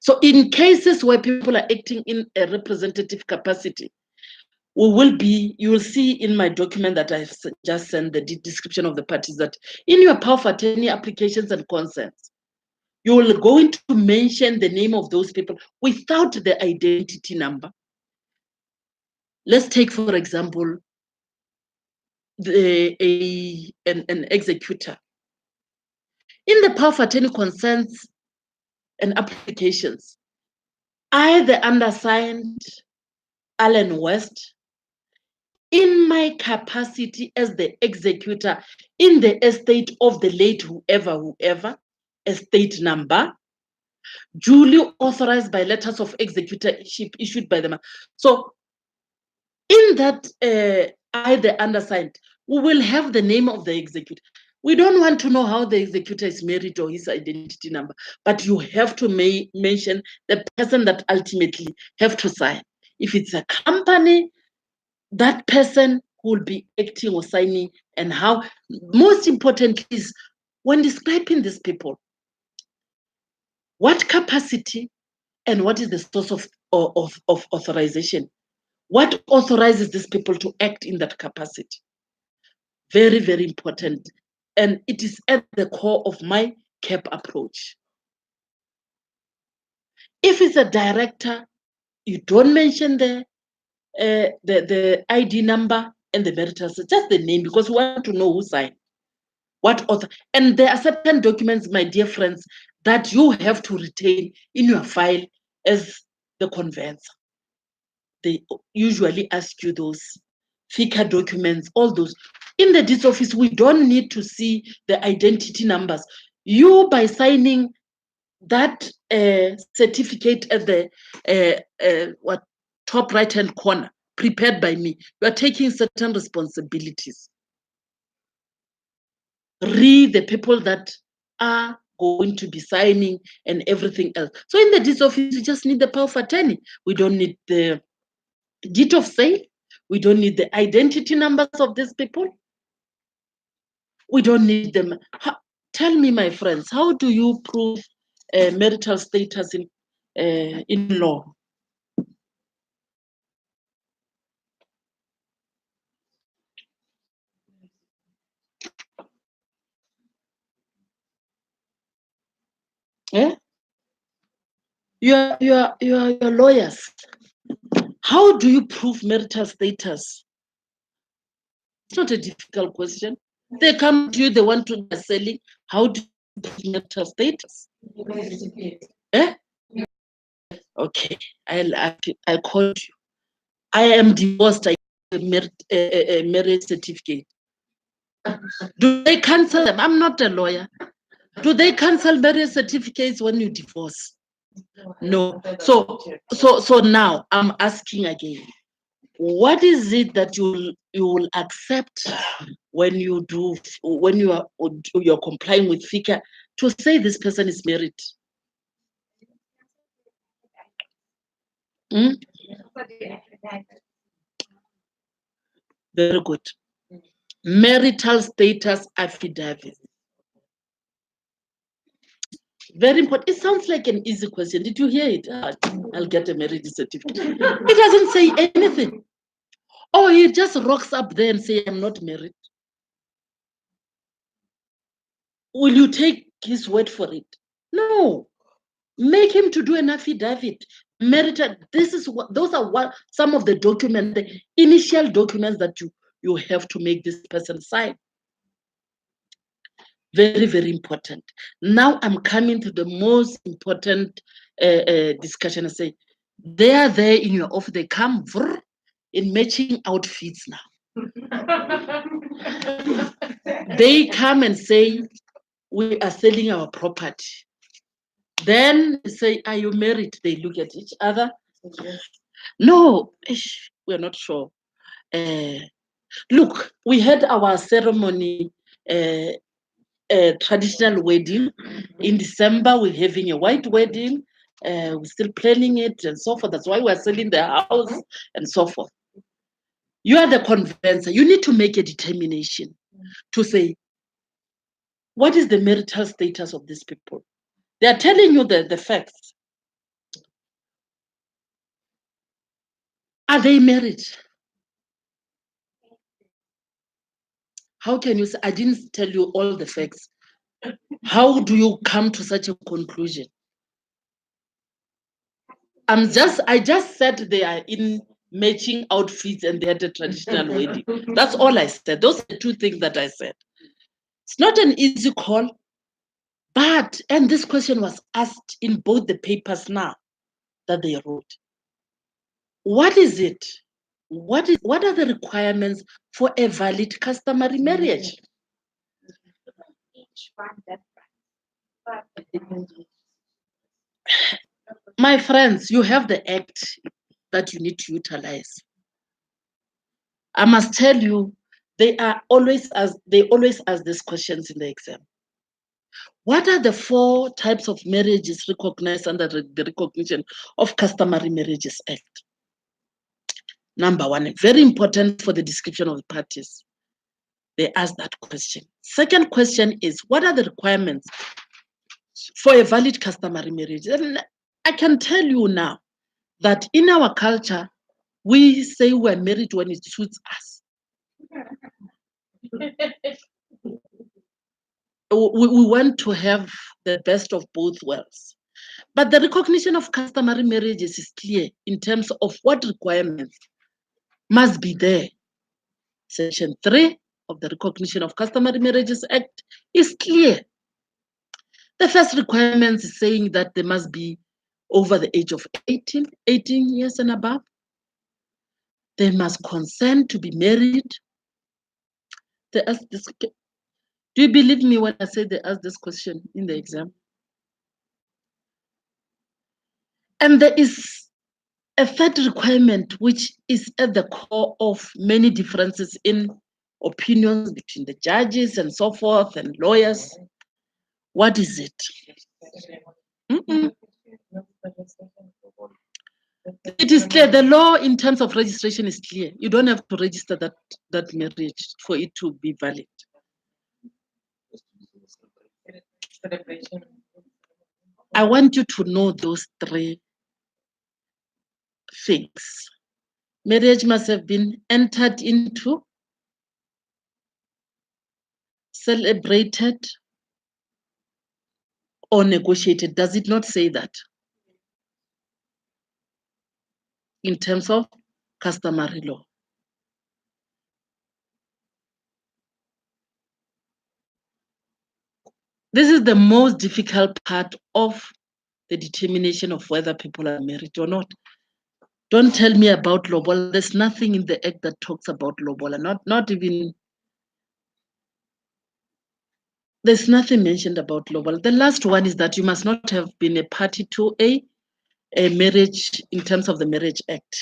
So in cases where people are acting in a representative capacity, you will see in my document that I've just sent the description of the parties that in your power of attorney applications and consents, you will going to mention the name of those people without the identity number. Let's take, for example, an executor. In the power of attorney consents and applications, I, the undersigned, Alan West, in my capacity as the executor in the estate of the late whoever, estate number, duly authorized by letters of executorship issued by them. So in that, I, the undersigned, we will have the name of the executor. We don't want to know how the executor is married or his identity number, but you have to mention the person that ultimately have to sign. If it's a company, that person who will be acting or signing, and how. Most important is when describing these people, What capacity and what is the source of authorization? What authorizes these people to act in that capacity? Very, very important. And it is at the core of my CAP approach. If it's a director, you don't mention the ID number and the marital status, just the name, because we want to know who signed, what author. And there are certain documents, my dear friends, that you have to retain in your file as the conveyancer. They usually ask you those FICA documents, all those. In the deeds office, we don't need to see the identity numbers. You, by signing that certificate at the top right-hand corner, prepared by me, you are taking certain responsibilities. Read the people that are going to be signing and everything else. So in the deeds office, you just need the power of attorney. We don't need the deed of sale. We don't need the identity numbers of these people. We don't need them. Tell me, my friends, how do you prove marital status in law? Yeah? You're lawyers. How do you prove marital status? It's not a difficult question. They come to you, they want to be selling. How do you prove marital status? Eh? Okay, I'll call you. I am divorced. I have a marriage certificate. Do they cancel them? I'm not a lawyer. Do they cancel marriage certificates when you divorce? No. So now I'm asking again. What is it that you will accept when you're complying with FICA to say this person is married? Hmm? Very good. Marital status affidavit. Very important. It sounds like an easy question. Did you hear it? I'll get a marriage certificate. It doesn't say anything. Oh, he just rocks up there and say, I'm not married. Will you take his word for it? No. Make him to do an affidavit. Marital. Those are some of the documents, the initial documents that you have to make this person sign. Very, very important. Now I'm coming to the most important discussion. I say, they are there in your office. They come in matching outfits now. They come and say, we are selling our property. Then they say, are you married? They look at each other. No, we're not sure. Look, we had our ceremony, traditional wedding. In December, we're having a white wedding. We're still planning it and so forth. That's why we're selling the house and so forth. You are the conveyancer. You need to make a determination to say, what is the marital status of these people? They are telling you the facts. Are they married? How can you say, I didn't tell you all the facts? How do you come to such a conclusion? I just said they are in matching outfits and they had a traditional wedding. That's all I said. Those are the two things that I said. It's not an easy call, and this question was asked in both the papers now that they wrote. What is it? What are the requirements for a valid customary marriage? My friends, you have the act that you need to utilize. I must tell you, they always ask these questions in the exam. What are the 4 types of marriages recognized under the Recognition of Customary Marriages Act? Number 1, very important for the description of the parties. They ask that question. Second question is, what are the requirements for a valid customary marriage. And I can tell you now that in our culture, we say we're married when it suits us. We want to have the best of both worlds. But the recognition of customary marriages is clear in terms of what requirements must be there. Section 3 of the Recognition of Customary Marriages Act is clear. The first requirement is saying that they must be over the age of 18 years and above. They must consent to be married. They ask this, do you believe me when I say they ask this question in the exam? And there is a third requirement which is at the core of many differences in opinions between the judges and so forth and lawyers. What is it? It is clear. The law in terms of registration is clear. You don't have to register that marriage for it to be valid. I want you to know those three things. Marriage must have been entered into, celebrated, or negotiated. Does it not say that? In terms of customary law. This is the most difficult part of the determination of whether people are married or not. Don't tell me about lobola. There's nothing in the act that talks about lobola. Not even. There's nothing mentioned about lobola. The last one is that you must not have been a party to a marriage in terms of the Marriage Act.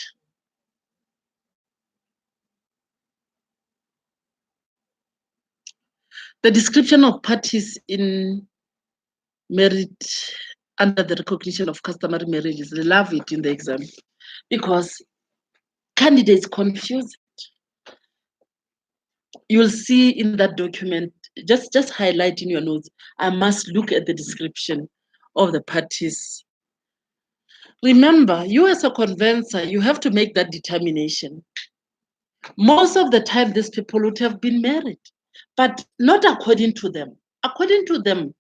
The description of parties in married under the recognition of customary marriages, they love it in the exam because candidates confuse it. You'll see in that document, just highlight in your notes, I must look at the description of the parties. Remember, you as a conveyancer, you have to make that determination. Most of the time, these people would have been married, but not according to them. According to them,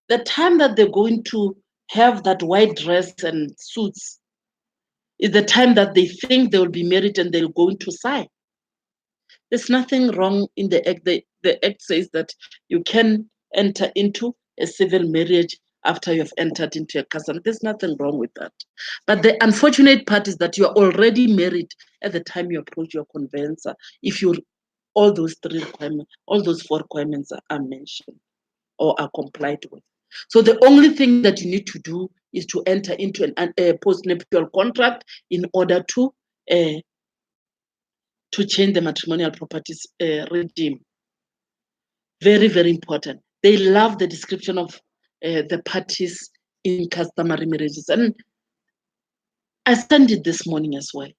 the time that they're going to have that white dress and suits is the time that they think they will be married and they're going to sign. There's nothing wrong in the act. The act says that you can enter into a civil marriage after you've entered into a custom. There's nothing wrong with that. But the unfortunate part is that you're already married at the time you approach your conveyancer. If you all those three requirements, all those four requirements are mentioned or are complied with. So the only thing that you need to do is to enter into a post-nuptial contract in order to change the matrimonial properties regime. Very, very important. They love the description of the parties in customary marriages. And I sent it this morning as well.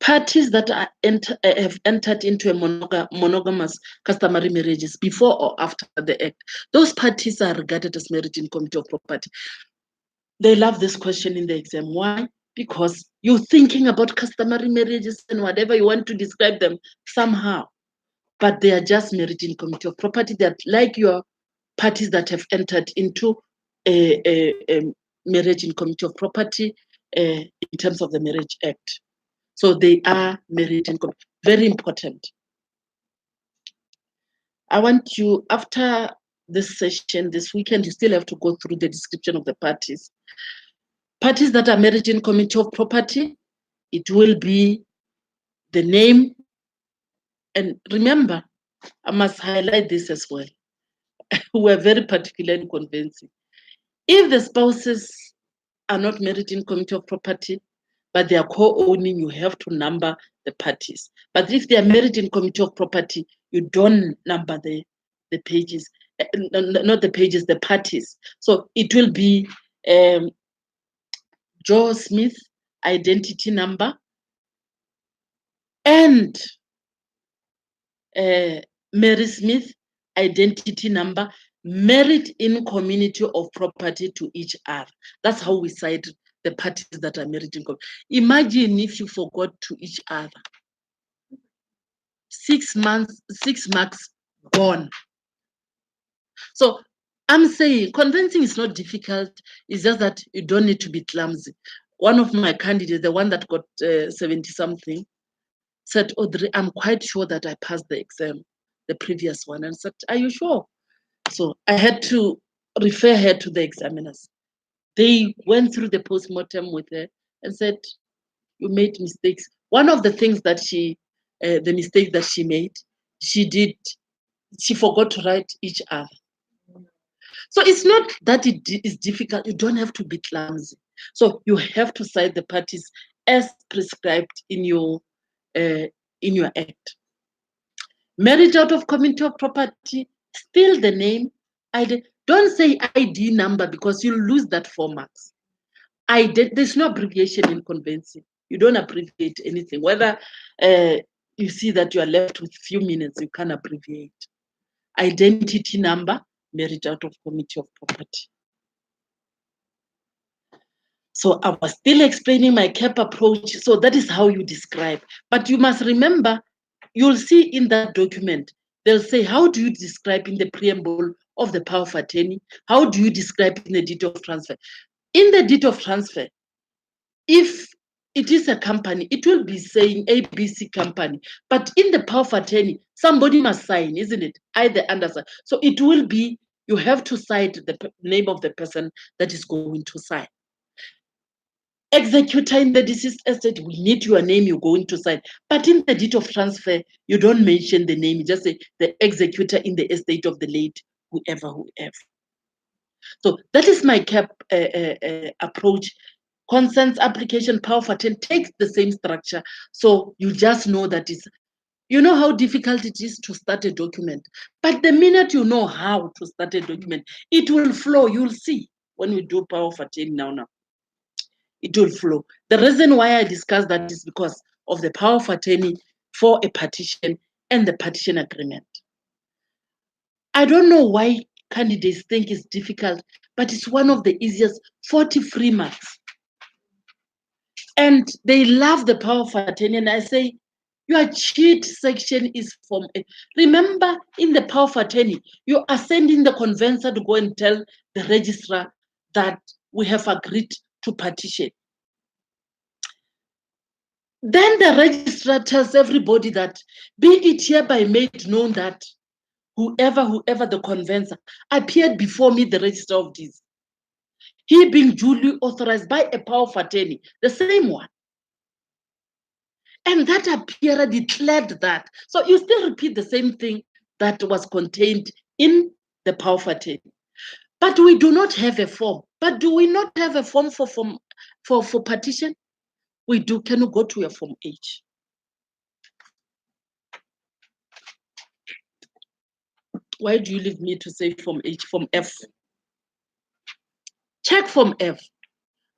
Parties that are have entered into a monogamous customary marriages before or after the act, those parties are regarded as married in committee of property. They love this question in the exam. Why? Because you're thinking about customary marriages and whatever you want to describe them somehow, but they are just married in committee of property. They're like your parties that have entered into a marriage in committee of property in terms of the Marriage Act. So they are married in committee. Very important. I want you, after this session, this weekend, you still have to go through the description of the parties. Parties that are married in committee of property, it will be the name. And remember, I must highlight this as well. We're very particular and convincing. If the spouses are not married in committee of property, but they are co-owning, you have to number the parties. But if they are married in committee of property, you don't number the pages, not the pages, the parties. So it will be Joe Smith identity number and Mary Smith identity number. married in community of property to each other. That's how we cite the parties that are married in community. Imagine if you forgot to each other. 6 months, 6 marks gone. So I'm saying convincing is not difficult. It's just that you don't need to be clumsy. One of my candidates, the one that got 70 something, said, Audrey, I'm quite sure that I passed the exam, the previous one. And I said, are you sure? So I had to refer her to the examiners. They went through the postmortem with her and said, you made mistakes. One of the things that the mistake that she made, she forgot to write each other. So it's not that it is difficult. You don't have to be clumsy. So you have to cite the parties as prescribed in your act. Marriage out of community of property, still the name. Don't say ID number because you'll lose that 4 marks. There's no abbreviation in conveyancing. You don't abbreviate anything. Whether you see that you are left with few minutes, you can abbreviate. Identity number, marriage out of community of property. So I was still explaining my CAP approach. So that is how you describe. But you must remember, you'll see in that document, they'll say, how do you describe in the preamble of the power of attorney? How do you describe in the deed of transfer? In the deed of transfer, if it is a company, it will be saying ABC company. But in the power of attorney, somebody must sign, isn't it? Either undersign. So it will be, you have to cite the name of the person that is going to sign. Executor in the deceased estate, we need your name, you're going to sign. But in the deed of transfer, you don't mention the name, you just say the executor in the estate of the late, whoever. So that is my CAP approach. Consents application, power of attorney takes the same structure. So you just know that you know how difficult it is to start a document. But the minute you know how to start a document, it will flow. You'll see when we do power of attorney now. It will flow. The reason why I discuss that is because of the power of attorney for a partition and the partition agreement. I don't know why candidates think it's difficult, but it's one of the easiest, 40 free marks. And they love the power of attorney. And I say, your cheat section is Form A. Remember, in the power of attorney, you are sending the conveyancer to go and tell the registrar that we have agreed to partition. Then the registrar tells everybody that, be it hereby made known that whoever the conveyancer appeared before me, the register of deeds, he being duly authorized by a power of attorney, the same one. And that appearer declared that. So you still repeat the same thing that was contained in the power of attorney. But we do not have a form. But do we not have a form for partition? We do. Can you go to your Form H? Why do you leave me to say Form H, Form F? Check Form F.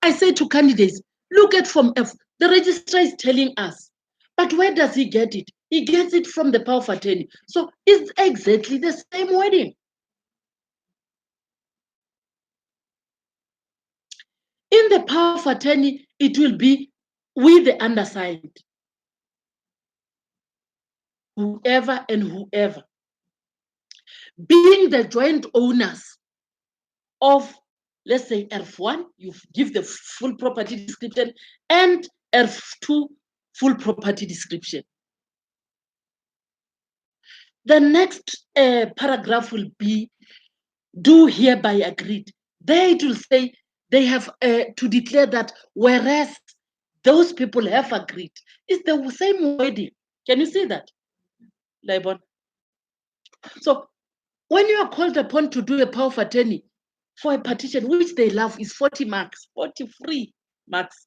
I say to candidates, look at Form F. The registrar is telling us. But where does he get it? He gets it from the power of attorney. So it's exactly the same wording. In the power of attorney, it will be with the undersigned. Whoever and whoever. Being the joint owners of, let's say, ERF1, you give the full property description, and ERF2, full property description. The next paragraph will be, do hereby agreed. There it will say they have to declare that whereas those people have agreed. It's the same wording. Can you see that, Libon? So when you are called upon to do a power of attorney for a partition, which they love, is 40 marks, 40 free marks.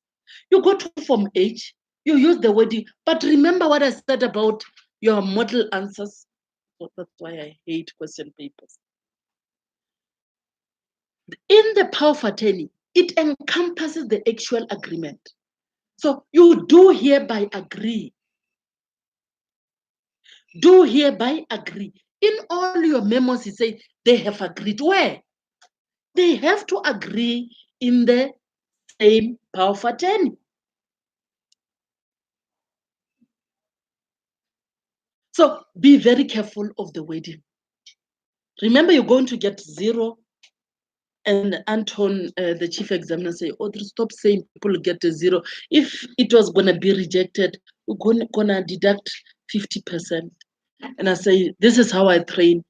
You go to Form H, you use the wording, but remember what I said about your model answers. So that's why I hate question papers. In the power of attorney, it encompasses the actual agreement. So you do hereby agree. Do hereby agree. in all your memos, you say they have agreed. Where? They have to agree in the same power of attorney. So be very careful of the wording. Remember, you're going to get 0. And Anton, the chief examiner, say, Audrey, stop saying people get a 0. If it was going to be rejected, we're going to deduct 50%. And I say, this is how I train.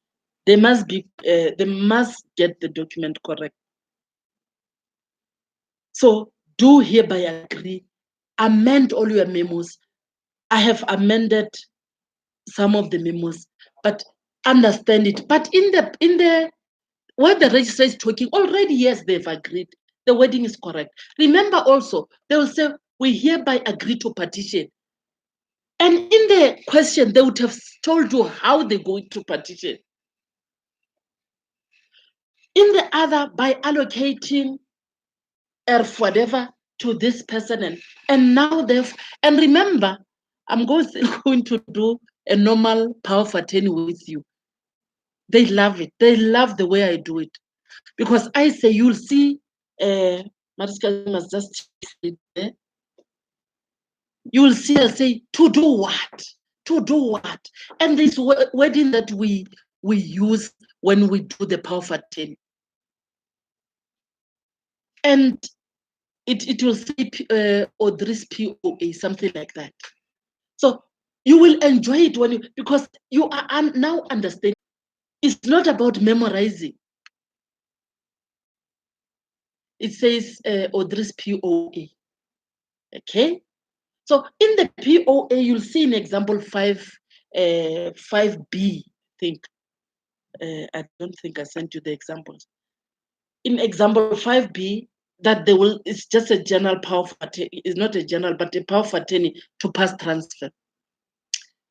They must get the document correct. So do hereby agree, amend all your memos. I have amended some of the memos, but understand it. But in the where the registrar is talking, already, yes, they've agreed. The wording is correct. Remember also, they will say, we hereby agree to partition. And in the question, they would have told you how they're going to partition. In the other, by allocating whatever to this person, and now and remember, I'm going to do a normal power of attorney with you. They love it. They love the way I do it. Because I say, you'll see, Mariska must just there. You will see, I say, to do what? To do what? And this wording that we use when we do the power of attorney. And it will say Audrey's POA, something like that. So you will enjoy it because you are now understanding. It's not about memorizing. It says Audrey's POA. Okay? So in the POA, you'll see in example 5, 5B, I think. I don't think I sent you the examples. In example 5B, that it's just a general power of attorney. It's not a general, but a power of attorney to pass transfer.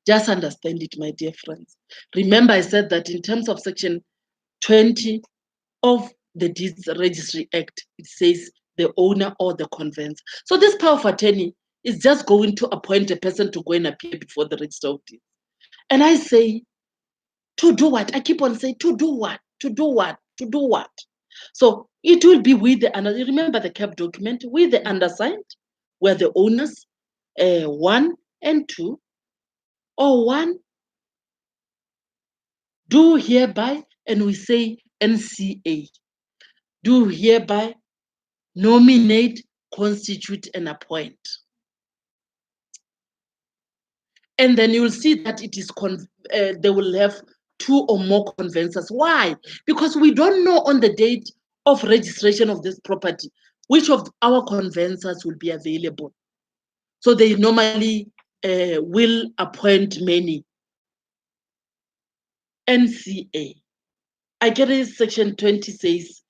Just understand it, my dear friends. Remember, I said that in terms of section 20 of the Deeds Registry Act, it says the owner or the conveyancer. So this power of attorney is just going to appoint a person to go and appear before the Register of Deeds. And I say, to do what? I keep on saying, to do what? To do what? To do what? So it will be with the, remember the CAP document, with the undersigned, where the owners, 1 and 2, or 1, do hereby, and we say NCA, do hereby nominate, constitute, and appoint. And then you will see that it is they will have 2 or more conveyancers. Why? Because we don't know on the date of registration of this property which of our conveyancers will be available. So they normally will appoint many. NCA. I get it, section 20 says,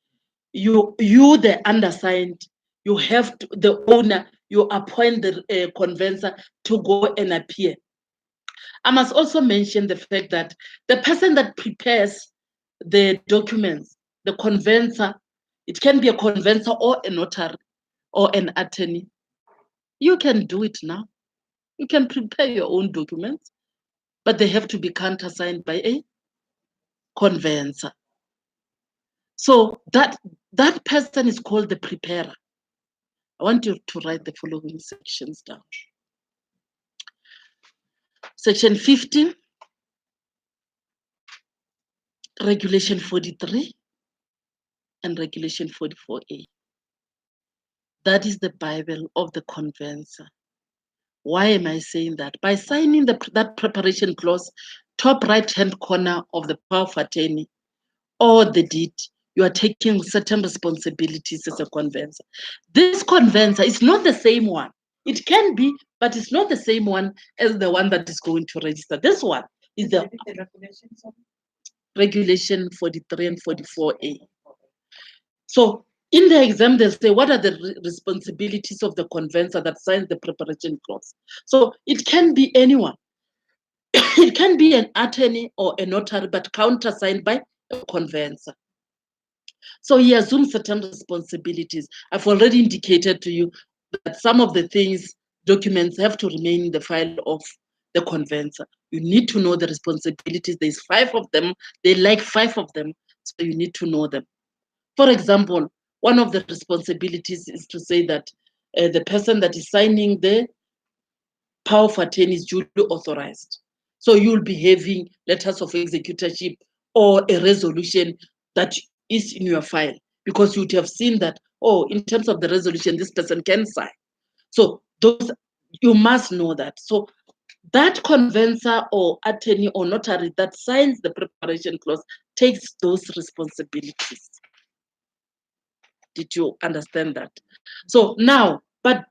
you the undersigned, you have to, the owner, you appoint the conveyancer to go and appear. I must also mention the fact that the person that prepares the documents, the conveyancer, it can be a conveyancer or a notary or an attorney. You can do it now. You can prepare your own documents, but they have to be countersigned by a conveyancer. So that person is called the preparer. I want you to write the following sections down. Section 15, Regulation 43, and Regulation 44A. That is the Bible of the conveyancer. Why am I saying that? By signing that preparation clause, top right-hand corner of the power of attorney or the deed, you are taking certain responsibilities as a conveyancer. This conveyancer is not the same one. It can be, but it's not the same one as the one that is going to register. This one is the Regulation 43 and 44A. So in the exam, they say, what are the responsibilities of the conveyancer that signs the preparation clause? So it can be anyone. It can be an attorney or a notary, but countersigned by a conveyancer. So he assumes certain responsibilities. I've already indicated to you that some of the things, documents have to remain in the file of the conveyancer. You need to know the responsibilities. There's 5 of them. They like 5 of them, so you need to know them. For example, one of the responsibilities is to say that the person that is signing the power of attorney is duly authorized. So you'll be having letters of executorship or a resolution that is in your file, because you'd have seen that, oh, in terms of the resolution, this person can sign. So those, you must know that. So that conveyancer or attorney or notary that signs the preparation clause takes those responsibilities. Did you understand that? So now, but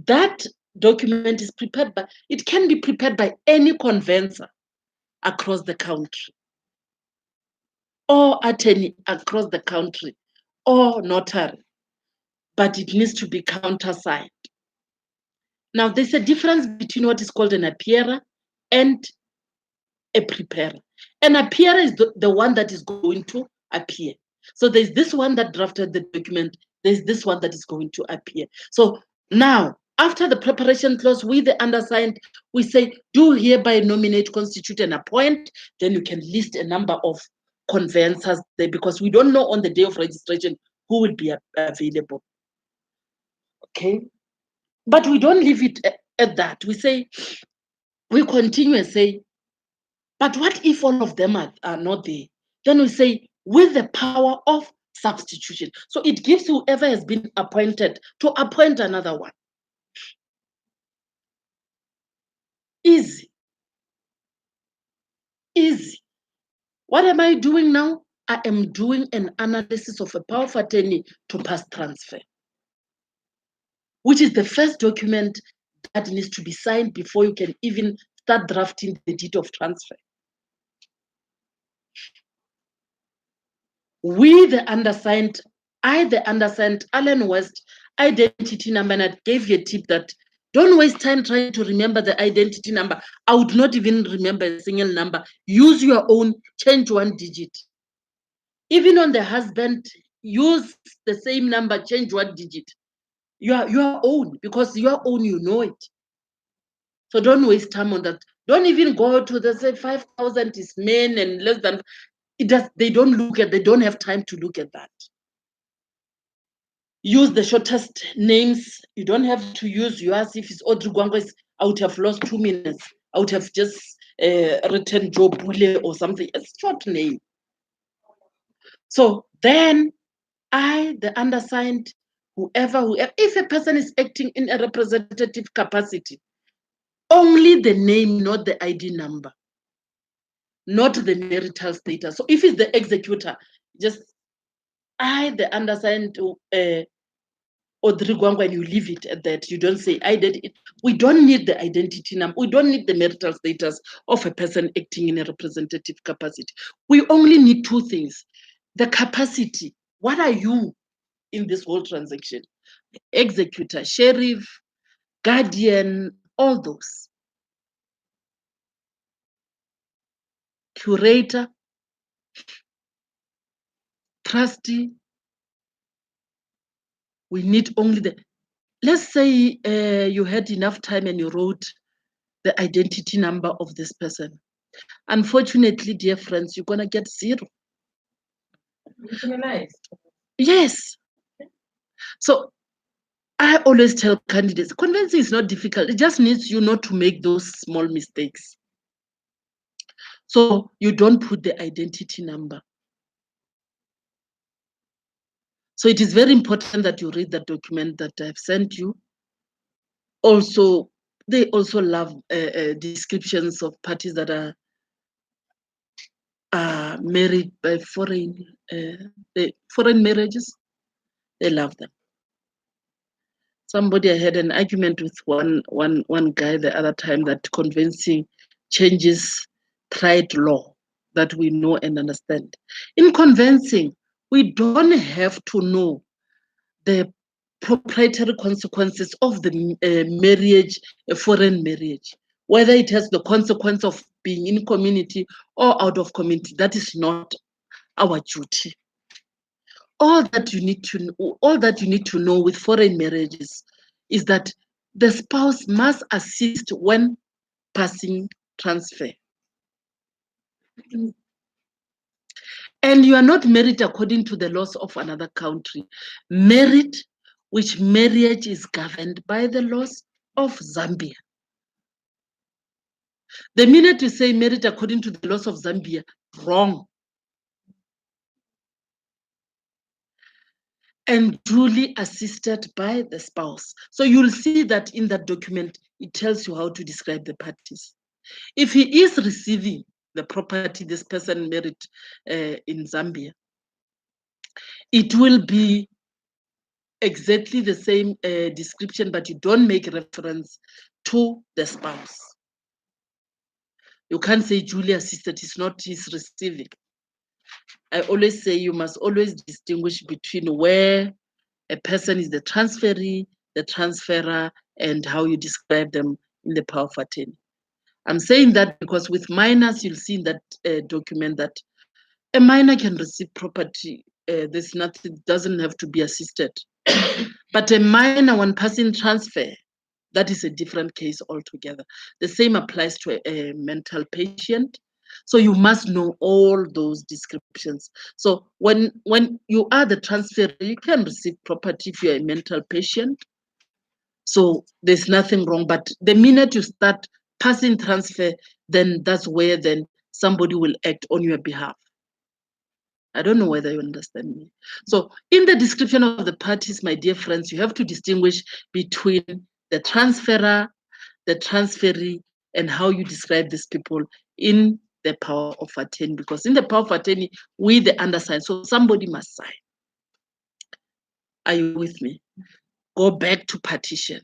that document is prepared by, it can be prepared by any conveyancer across the country, or attorney across the country, or notary, but it needs to be countersigned. Now, there's a difference between what is called an appearer and a preparer. An appearer is the one that is going to appear. So there's this one that drafted the document, there's this one that is going to appear. So now, after the preparation clause, we, the undersigned, we say, do hereby nominate, constitute, and appoint. Then you can list a number of conveyancers there, because we don't know on the day of registration who will be available. Okay? But we don't leave it at that. We say, we continue and say, but what if all of them are not there? Then we say, with the power of substitution. So it gives whoever has been appointed to appoint another one. Easy. Easy. What am I doing now? I am doing an analysis of a power of attorney to pass transfer, which is the first document that needs to be signed before you can even start drafting the deed of transfer. We, the undersigned, the undersigned, Alan West, identity number, and I gave you a tip that don't waste time trying to remember the identity number. I would not even remember a single number. Use your own, change 1 digit. Even on the husband, use the same number, change 1 digit. Your own, because your own, you know it. So don't waste time on that. Don't even go to the say 5,000 is men and less than. They don't look at, they don't have time to look at that. Use the shortest names. You don't have to use yours. If it's Audrey Gwangwa, I would have lost 2 minutes. I would have just written Joe Bule or something. It's a short name. So then the undersigned, whoever, if a person is acting in a representative capacity, only the name, not the ID number, not the marital status. So if it's the executor, just the undersigned Audrey Gwangwa, and you leave it at that. You don't say I did it. We don't need the identity number. We don't need the marital status of a person acting in a representative capacity. We only need 2 things. The capacity. What are you in this whole transaction? Executor, sheriff, guardian, all those. Curator, trustee. We need only the, let's say you had enough time and you wrote the identity number of this person. Unfortunately, dear friends, you're going to get 0. Yes. So I always tell candidates, convincing is not difficult. It just needs you not to make those small mistakes. So you don't put the identity number. So it is very important that you read the document that I've sent you. Also, they also love descriptions of parties that are married by foreign marriages. They love them. Somebody, I had an argument with one guy the other time that convincing changes tried law that we know and understand. In convincing, we don't have to know the proprietary consequences of the marriage, a foreign marriage, whether it has the consequence of being in community or out of community. That is not our duty. All that you need to know with foreign marriages is that the spouse must assist when passing transfer. And you are not married according to the laws of another country. Married, which marriage is governed by the laws of Zambia. The minute you say married according to the laws of Zambia, wrong. And duly assisted by the spouse. So you'll see that in that document, it tells you how to describe the parties. If he is receiving the property this person married in Zambia, it will be exactly the same description, but you don't make reference to the spouse. You can't say duly assisted, it's not his receiving. I always say you must always distinguish between where a person is the transferee, the transferor, and how you describe them in the power of attorney. I'm saying that because with minors, you'll see in that document that a minor can receive property. There's nothing, doesn't have to be assisted. But a minor, when passing transfer, that is a different case altogether. The same applies to a mental patient. So you must know all those descriptions. So when you are the transfer, you can receive property if you're a mental patient. So there's nothing wrong. But the minute you start passing transfer, then that's where then somebody will act on your behalf. I don't know whether you understand me. So in the description of the parties, my dear friends, you have to distinguish between the transferor, the transferee, and how you describe these people in the power of attorney. Because in the power of attorney, we the undersigned, so somebody must sign. Are you with me? Go back to partition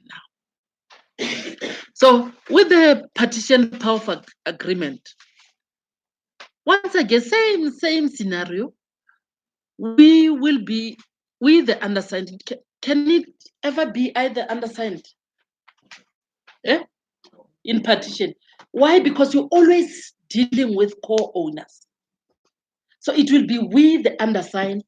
now. So with the partition power of agreement, once again, same scenario. We will be, we the undersigned, can it ever be either undersigned? Eh? In partition. Why? Because you're always dealing with co-owners. So it will be we the undersigned.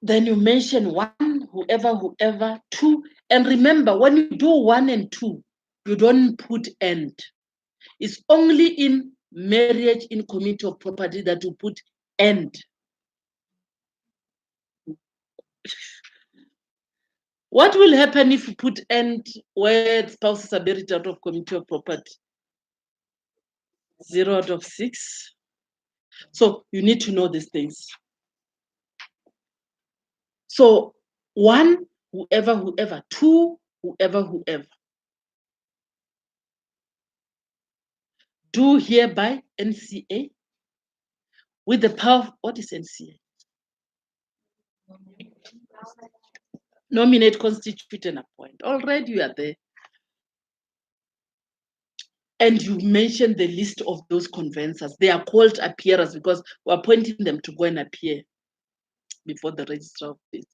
Then you mention one, whoever, two. And remember, when you do one and two, you don't put and. It's only in marriage in community of property that you put and. What will happen if you put and where spouses are buried out of community of property? 0 out of 6. So you need to know these things. So 1, whoever, 2, whoever. Do hereby NCA with the power, what is NCA? Nominate, constitute, and appoint. Already you are there. And you mentioned the list of those conveyancers. They are called appearers because we're appointing them to go and appear before the registrar of deeds.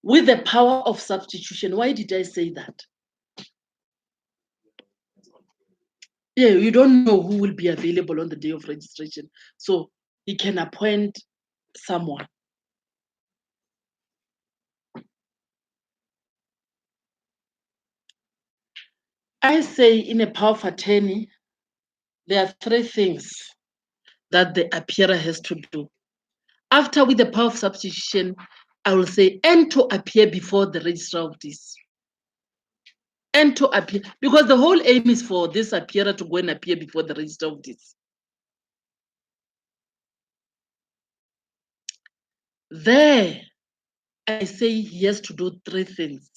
With the power of substitution. Why did I say that? Yeah, you don't know who will be available on the day of registration. So he can appoint someone. I say in a power of attorney, there are 3 things that the appearer has to do. After with the power of substitution, I will say, and to appear before the registrar of deeds. And to appear, because the whole aim is for this appearer to go and appear before the registrar of deeds. There, I say he has to do 3 things.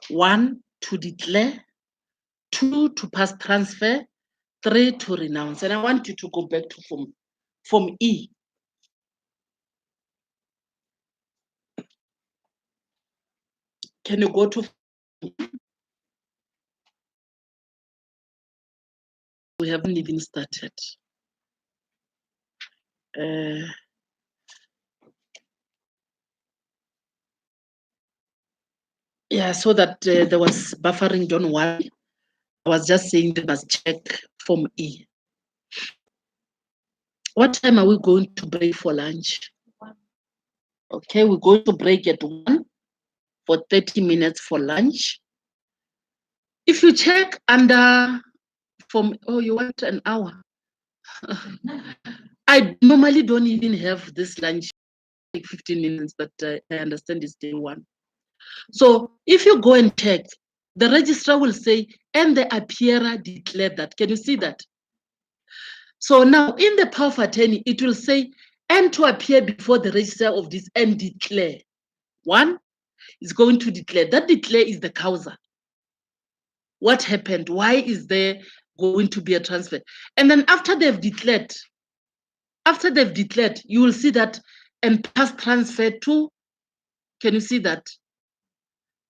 1, to declare. 2, to pass transfer. 3, to renounce. And I want you to go back to form E. Can you go to? We haven't even started. Yeah, so that there was buffering, don't worry. I was just saying they must check form E. What time are we going to break for lunch? Okay, we're going to break at 1 for 30 minutes for lunch. If you check under Oh, you want an hour? I normally don't even have this lunch, like 15 minutes, but I understand it's day one. So if you go and check, the registrar will say, and the appearer declared that. Can you see that? So now in the power of attorney, it will say, and to appear before the registrar of this and declare. One is going to declare. That declare is the causa. What happened? Why is there going to be a transfer? And then after they've declared, you will see that and pass transfer to, can you see that?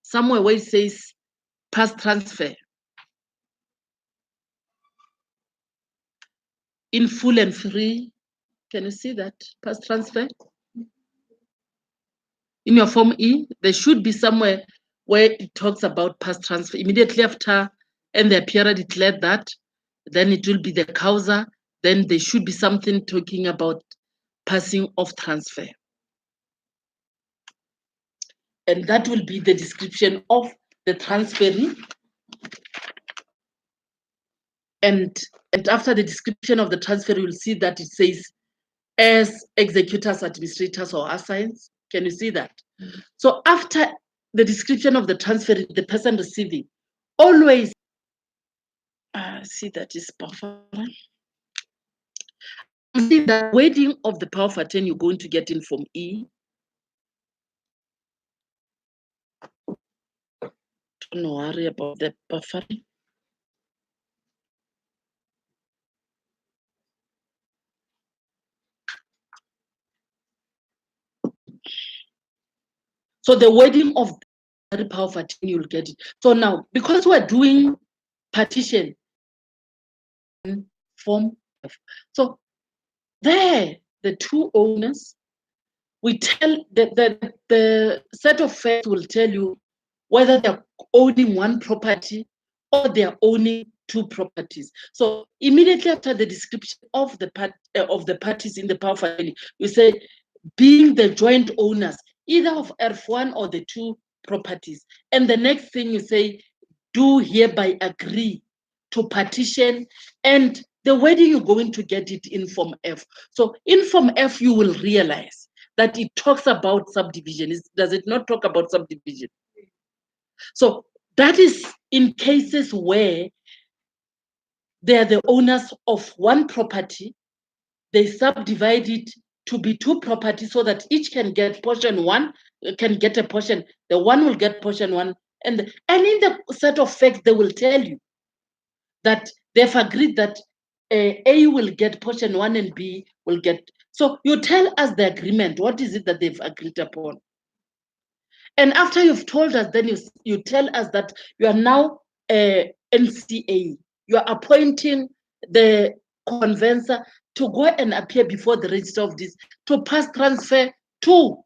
Somewhere where it says pass transfer. In full and free. Can you see that? Pass transfer. In your Form E, there should be somewhere where it talks about pass transfer. Immediately after, and the appearer declared that, then it will be the causa. Then there should be something talking about passing of transfer. And that will be the description of the transferee. And after the description of the transfer, you will see that it says as executors, administrators, or assigns. Can you see that? So after the description of the transfer, the person receiving, always see that is buffering. See the wording of the power of attorney you're going to get in Form E. Don't worry about the buffering. So the wording of the power of attorney, you'll get it. So now, because we're doing partition Form F, so there, the two owners, we tell the set of facts will tell you whether they're owning one property or they're owning two properties. So immediately after the description of the parties in the power of attorney, you say being the joint owners either of F1 or the two properties. And the next thing you say, do hereby agree to partition, and the wording you're going to get it in Form F. So in Form F, you will realize that it talks about subdivision. Does it not talk about subdivision? So that is in cases where they are the owners of one property, they subdivide it to be two properties so that each can get portion one, can get a portion, the one will get portion one, and in the set of facts, they will tell you that they've agreed that A will get portion one and B will get. So you tell us the agreement. What is it that they've agreed upon? And after you've told us, then you tell us that you are now NCA. You are appointing the conveyancer to go and appear before the register of this to pass transfer to.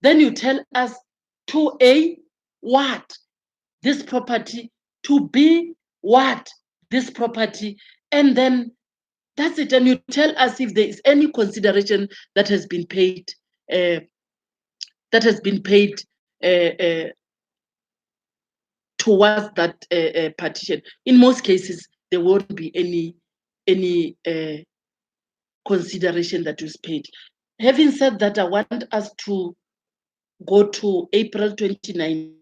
Then you tell us to A, what? This property, to B, what? This property. And then that's it. And you tell us if there is any consideration that has been paid, towards that partition. In most cases, there won't be any consideration that is paid. Having said that, I want us to go to April 29.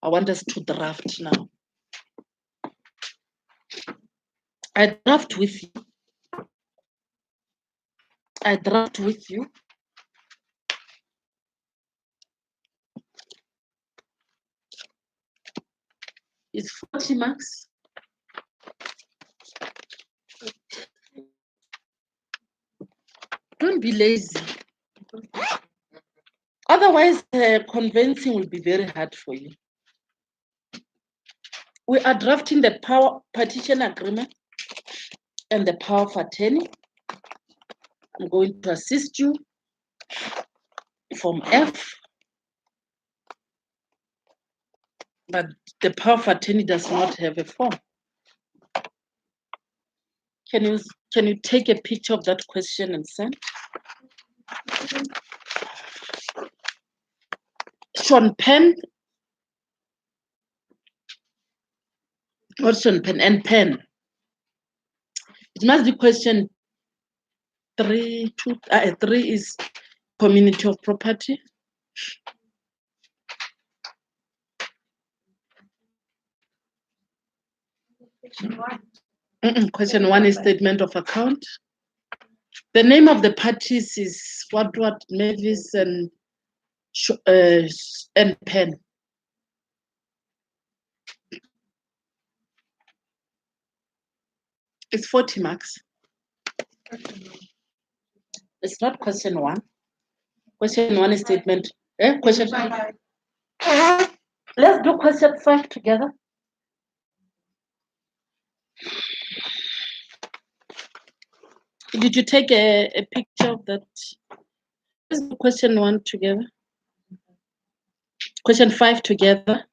I want us to draft now. I draft with you. It's 40 marks. Don't be lazy. Otherwise, convincing will be very hard for you. We are drafting the power partition agreement and the power of attorney. I'm going to assist you. Form F. But the power of attorney does not have a form. Can you take a picture of that question and send? Sean Pen. Not Sean Pen and pen. It must be question 3. 3 is community of property. Question 1 is statement of account. The name of the parties is what Mavis and Penn. It's 40 marks. It's not question 1. Question 1 is statement. Question 5. Let's do question 5 together. Did you take a picture of that? Let's do question 1 together. Question 5 together.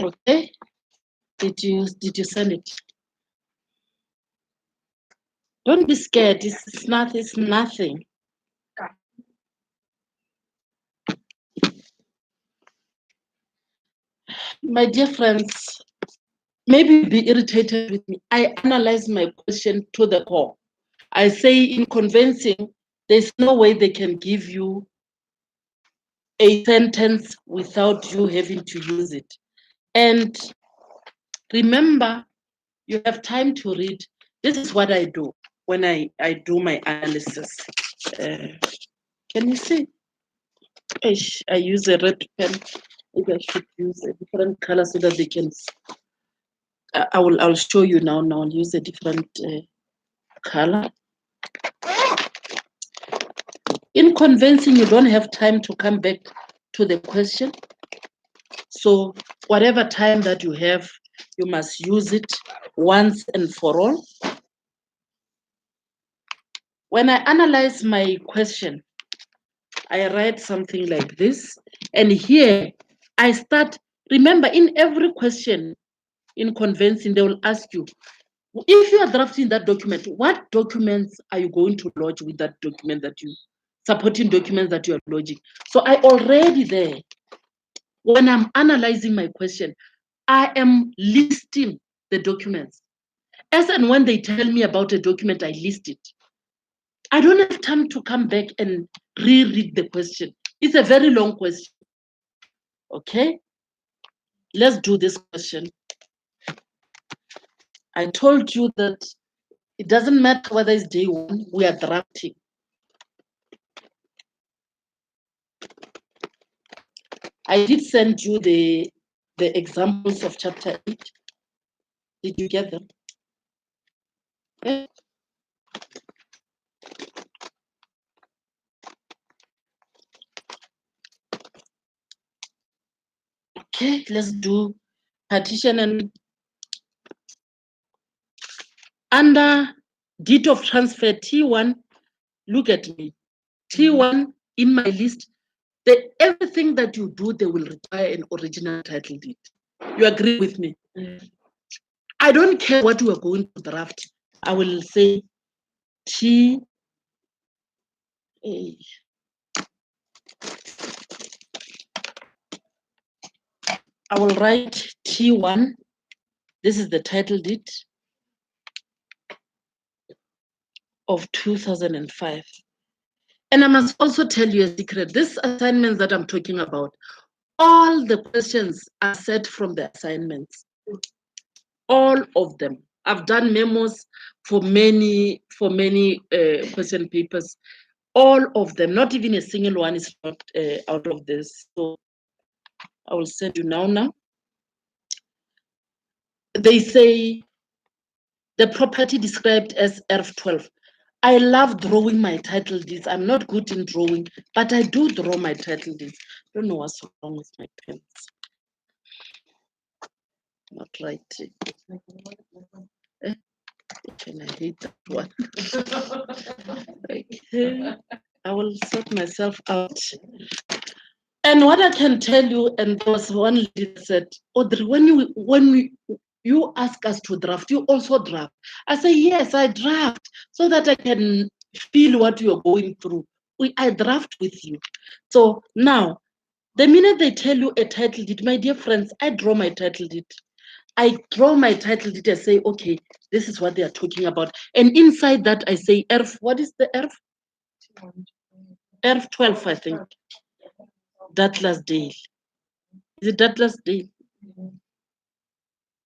Okay. Did you send it? Don't be scared. It's nothing. My dear friends, maybe be irritated with me. I analyze my question to the core. I say in convincing, there's no way they can give you a sentence without you having to use it. And remember, you have time to read. This is what I do when I do my analysis. Can you see? I use a red pen. Maybe I should use a different color so that they can. I'll show you now. Now I'll use a different color. In convincing, you don't have time to come back to the question. So whatever time that you have, you must use it once and for all. When I analyze my question, I write something like this. And here I start, remember in every question in convincing, they will ask you, if you are drafting that document, what documents are you going to lodge with that document supporting documents that you are lodging? So I already there, when I'm analyzing my question, I am listing the documents. As and when they tell me about a document, I list it. I don't have time to come back and reread the question. It's a very long question. Okay? Let's do this question. I told you that it doesn't matter whether it's day 1, we are drafting. I did send you the examples of chapter 8. Did you get them? Okay. Okay, let's do partition and under deed of transfer T1, look at me. T1 in my list, everything that you do, they will require an original title deed. You agree with me? I don't care what we are going to draft. I will say T. I will write T1. This is the title deed of 2005. And I must also tell you a secret. This assignments that I'm talking about, all the questions are set from the assignments. All of them. I've done memos for many question papers. All of them, not even a single one is not out of this. So I will send you now. They say the property described as ERF12. I love drawing my title deeds. I'm not good in drawing, but I do draw my title deeds. I don't know what's wrong with my pens. Not writing. Can I hate that one? Okay. I will sort myself out. And what I can tell you, and there was one lady that said, Audrey, when you ask us to draft, you also draft. I say, yes, I draft so that I can feel what you're going through. I draft with you. So now, the minute they tell you a title deed, my dear friends, I draw my title deed. I draw my title deed and say, okay, this is what they are talking about. And inside that, I say, ERF, what is the ERF? ERF 12, I think. Douglasdale. Is it Douglasdale?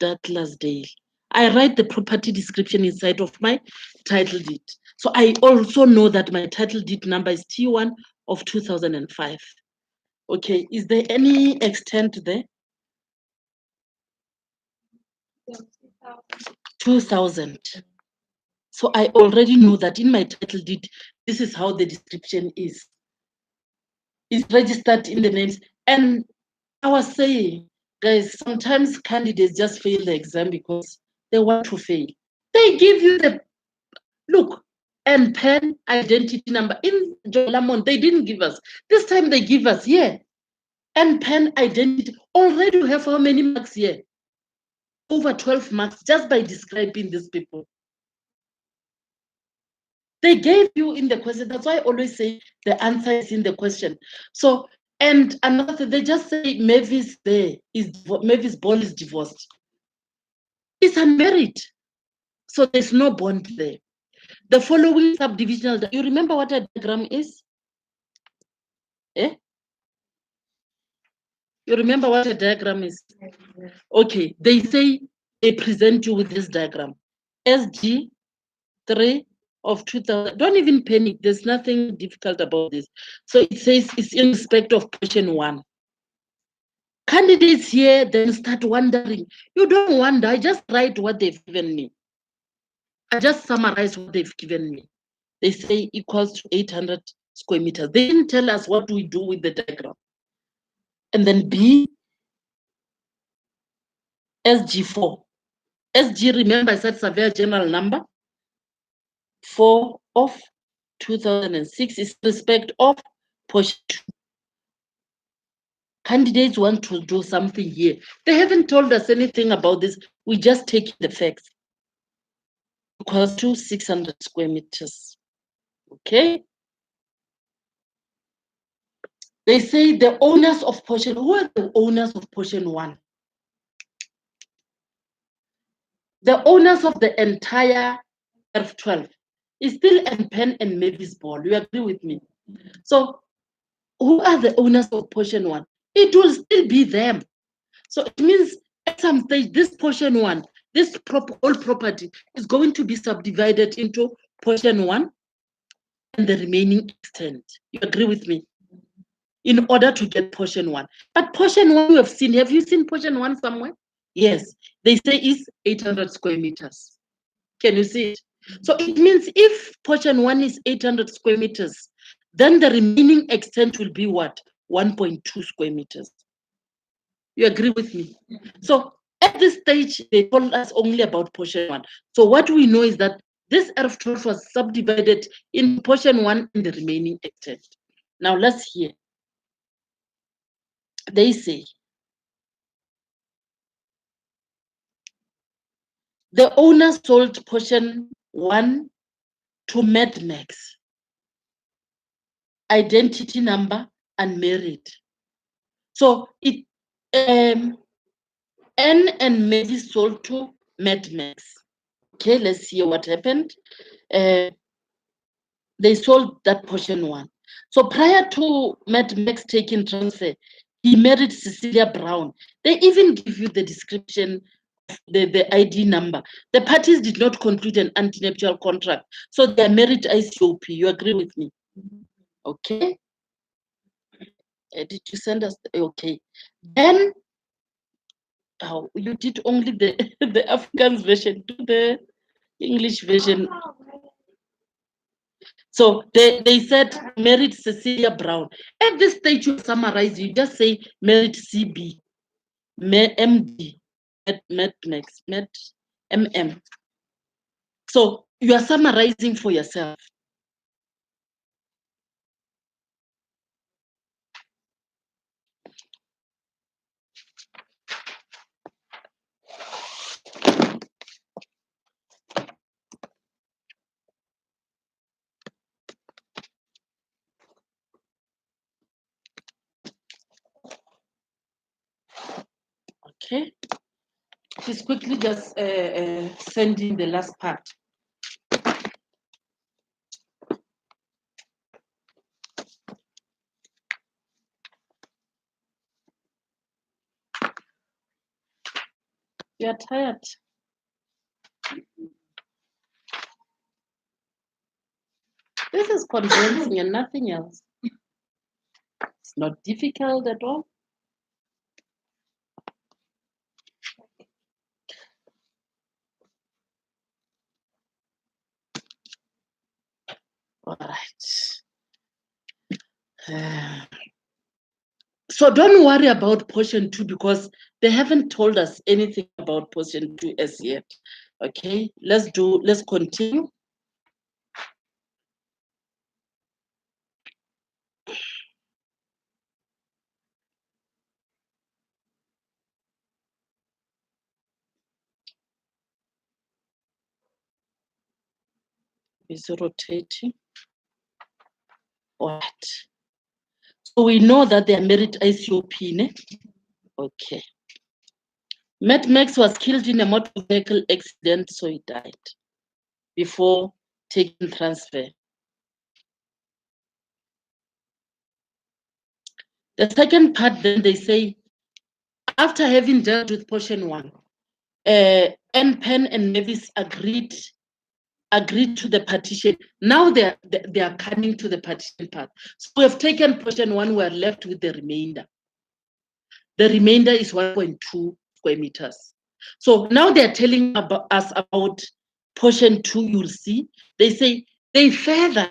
Douglasdale. I write the property description inside of my title deed. So I also know that my title deed number is T1 of 2005. Okay, is there any extent there? 2000. So I already know that in my title deed, this is how the description is. It's registered in the names. And I was saying, guys, sometimes candidates just fail the exam because they want to fail. They give you the look and pen identity number. In Jolamon, they didn't give us. This time they give us, yeah. And pen identity. Already we have how many marks here? Over 12 marks just by describing these people. They gave you in the question. That's why I always say the answer is in the question. So, and another thing, they just say Mavis Mavis Ball is divorced. It's unmarried. So there's no bond there. The following subdivisional, you remember what a diagram is? Eh? You remember what a diagram is? Okay, they say they present you with this diagram. SG3 of 2000. Don't even panic. There's nothing difficult about this. So it says it's in respect of portion 1. Candidates here then start wondering. You don't wonder. I just write what they've given me. I just summarize what they've given me. They say equals to 800 square meters. They didn't tell us what we do with the diagram. And then B, SG4. SG, remember I said surveyor general number 4 of 2006 is respect of portion 2. Candidates want to do something here. They haven't told us anything about this. We just take the facts. Equals to 600 square meters. Okay. They say the owners of portion, who are the owners of portion 1? The owners of the entire F12 is still MPen and Mavis Ball. You agree with me? So who are the owners of portion 1? It will still be them. So it means at some stage, this portion 1, this whole property is going to be subdivided into portion 1 and the remaining extent. You agree with me? In order to get portion 1. But portion 1 you have seen. Have you seen portion 1 somewhere? Yes. They say it's 800 square meters. Can you see it? So it means if portion 1 is 800 square meters, then the remaining extent will be what? 1.2 square meters. You agree with me? So at this stage, they told us only about portion 1. So what we know is that this RF12 was subdivided in portion 1 and the remaining extent. Now let's hear. They say, the owner sold portion 1 to MedMax. Identity number unmarried. So it N and Mavis sold to MedMax. Okay, let's see what happened. They sold that portion 1. So prior to MedMax taking transfer, he married Cecilia Brown. They even give you the description, the ID number. The parties did not conclude an antenuptial contract, so they are married ICOP. You agree with me? Okay. Did you send us? Okay. Then, oh, you did only the the African version, do the English version. So they said married Cecilia Brown. At this stage, you summarize, you just say married CB, MD, MM. So you are summarizing for yourself. Okay. She's quickly just sending the last part. You're tired. This is convincing and nothing else. It's not difficult at all. All right. So don't worry about portion 2 because they haven't told us anything about portion 2 as yet. Okay, let's continue. Is rotating. All right. So we know that they are married ICOP, ne? Okay. Matt Max was killed in a motor vehicle accident, so he died before taking transfer. The second part, then they say, after having dealt with portion 1, NPEN and Mavis agreed to the partition. Now they are coming to the partition part. So we have taken portion 1, we are left with the remainder. The remainder is 1.2 square meters. So now they're telling us about portion 2, you'll see. They say they further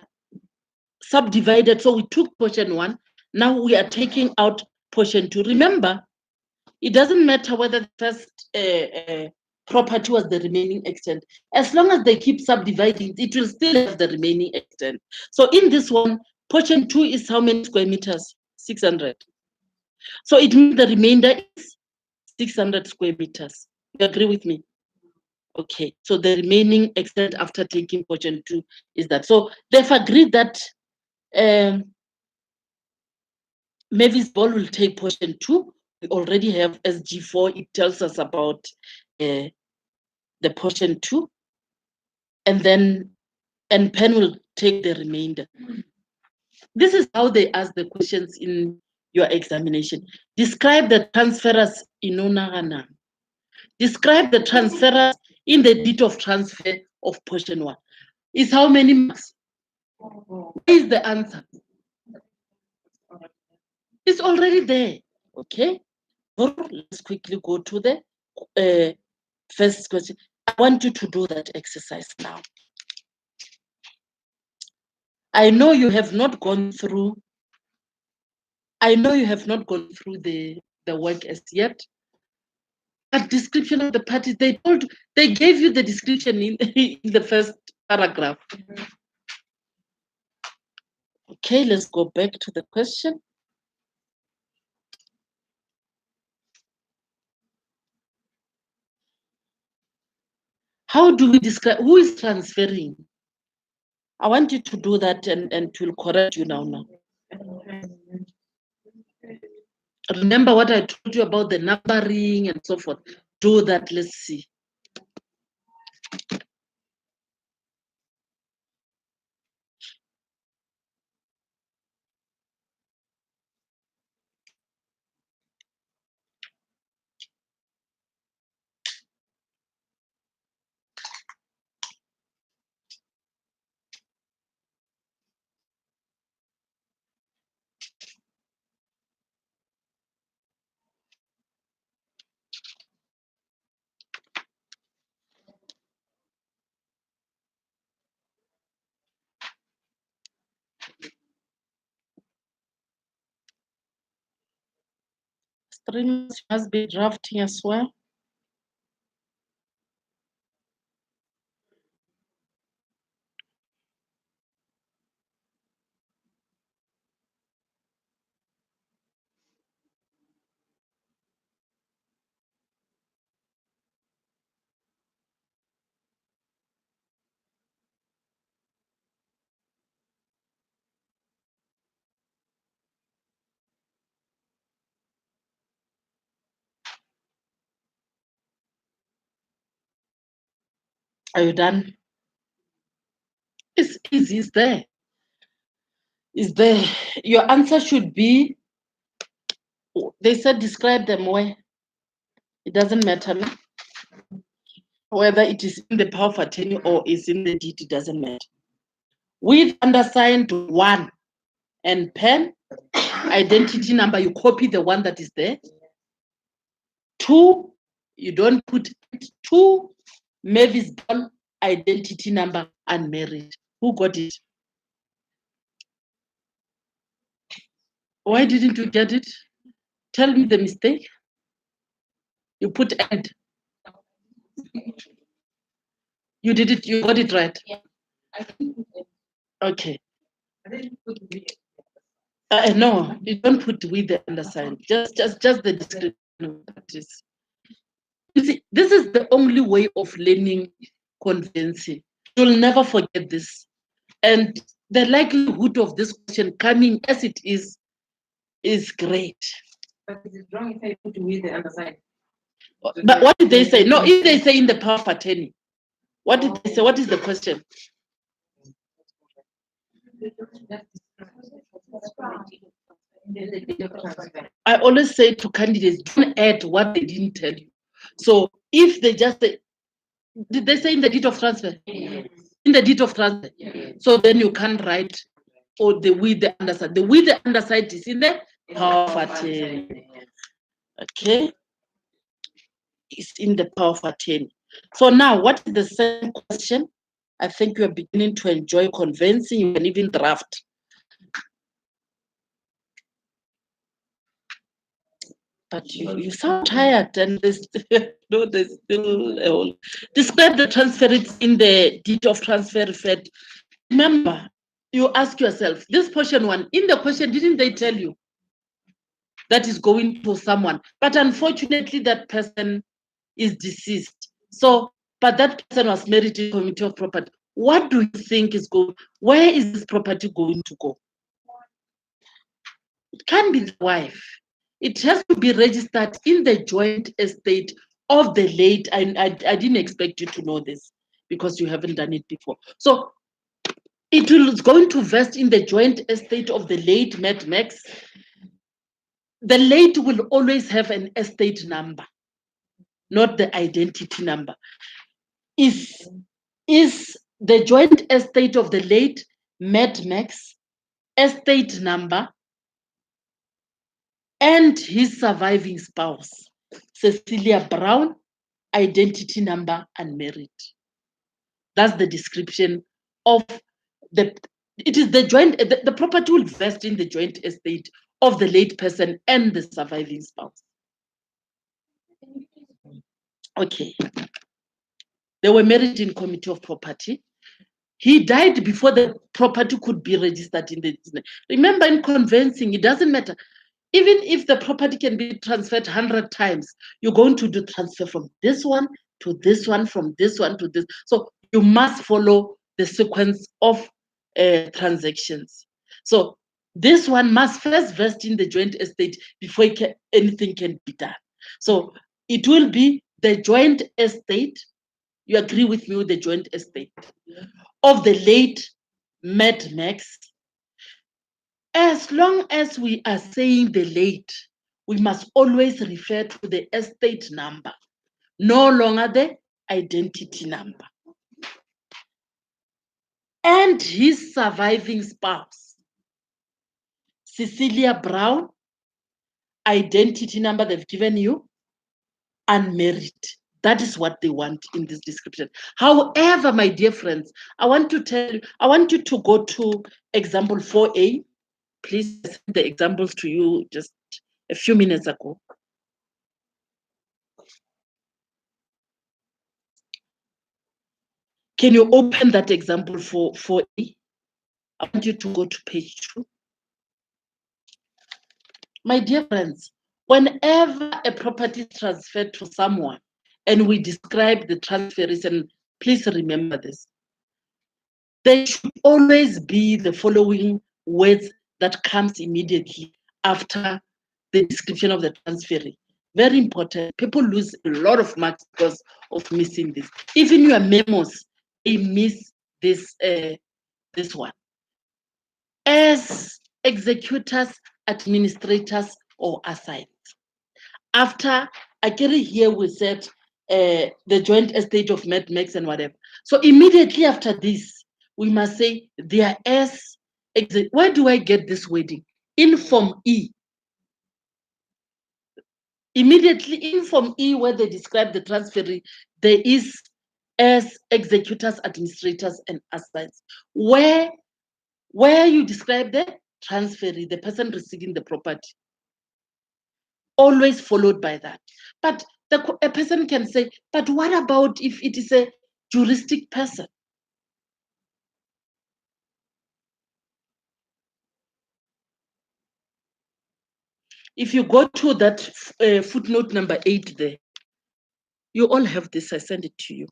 subdivided. So we took portion 1. Now we are taking out portion 2. Remember, it doesn't matter whether the first property was the remaining extent. As long as they keep subdividing, it will still have the remaining extent. So in this one, portion 2 is how many square meters? 600. So it means the remainder is 600 square meters. You agree with me? Okay, so the remaining extent after taking portion 2 is that. So they've agreed that Mavis Ball will take portion 2. We already have SG4. It tells us about the portion 2. And then NPEN will take the remainder. This is how they ask the questions in your examination. Describe the transferers in Onagana. Describe the transferers in the deed of transfer of portion 1. Is how many marks? What is the answer? It's already there. Okay. Let's quickly go to the first question. I want you to do that exercise now. I know you have not gone through. I know you have not gone through the work as yet. But description of the parties, they gave you the description in the first paragraph. Okay, let's go back to the question. How do we describe who is transferring? I want you to do that and it will correct you now. Remember what I told you about the numbering and so forth. Do that, let's see. Streams must be drafting as well. Are you done? It's easy, it's there. It's there. Your answer should be, they said describe them where. It doesn't matter, no? Whether it is in the power of attorney or is in the deed, it doesn't matter. With undersigned 1 and pen, identity number, you copy the one that is there. 2, you don't put it. 2, Mavis Ball, identity number, unmarried. Who got it? Why didn't you get it? Tell me the mistake. You put and. You did it, you got it right. Yeah. Okay. I didn't put the No, you don't put with the undersigned. Just the description of that is. You see, this is the only way of learning conveyancing. You'll never forget this. And the likelihood of this question coming as it is great. But is it wrong if I put with the undersigned? But what did they say? No, if they say in the power of attorney, what did they say? What is the question? I always say to candidates, don't add what they didn't tell you. So if they just say, did they say in the deed of transfer? Yes. In the deed of transfer. Yes. So then you can't write or the with the underside. The with the underside is in the power of attorney. Okay. It's in the power of attorney. So now what is the second question? I think you are beginning to enjoy convincing. You can even draft. But you sound tired, and there's no, there's still a whole. Describe the transfer it's in the deed of transfer referred. Remember, you ask yourself, this portion 1, in the question, didn't they tell you that is going to someone? But unfortunately, that person is deceased. So, but that person was married in committee of property. What do you think is going? Where is this property going to go? It can't be the wife. It has to be registered in the joint estate of the late. I didn't expect you to know this because you haven't done it before. So it's going to vest in the joint estate of the late Mad Max. The late will always have an estate number, not the identity number. Is the joint estate of the late Mad Max estate number and his surviving spouse, Cecilia Brown, identity number, unmarried. That's the description of it is the joint, the property will vest in the joint estate of the late person and the surviving spouse. Okay. They were married in committee of property. He died before the property could be registered in the. Remember, in conveyancing, it doesn't matter. Even if the property can be transferred 100 times, you're going to do transfer from this one to this one, from this one to this. So you must follow the sequence of transactions. So this one must first vest in the joint estate before anything can be done. So it will be the joint estate. You agree with me with the joint estate of the late Mad Max. As long as we are saying the late, we must always refer to the estate number, no longer the identity number. And his surviving spouse, Cecilia Brown, identity number they've given you, unmarried. That is what they want in this description. However, my dear friends, I want you to go to example 4A. Please send the examples to you just a few minutes ago. Can you open that example for 4A? I want you to go to page 2. My dear friends, whenever a property is transferred to someone and we describe the transferees, and please remember this, there should always be the following words that comes immediately after the description of the transferee. Very important. People lose a lot of marks because of missing this. Even your memos, they miss this this one. As executors, administrators, or assigns. After I get it here, we said the joint estate of Mad Max and whatever. So immediately after this, we must say there is. Where do I get this wording? In Form E. Immediately in Form E, where they describe the transferee, there is as executors, administrators, and assigns. Where you describe the transferee, the person receiving the property, always followed by that. But a person can say, but what about if it is a juristic person? If you go to that footnote number 8 there, you all have this. I send it to you.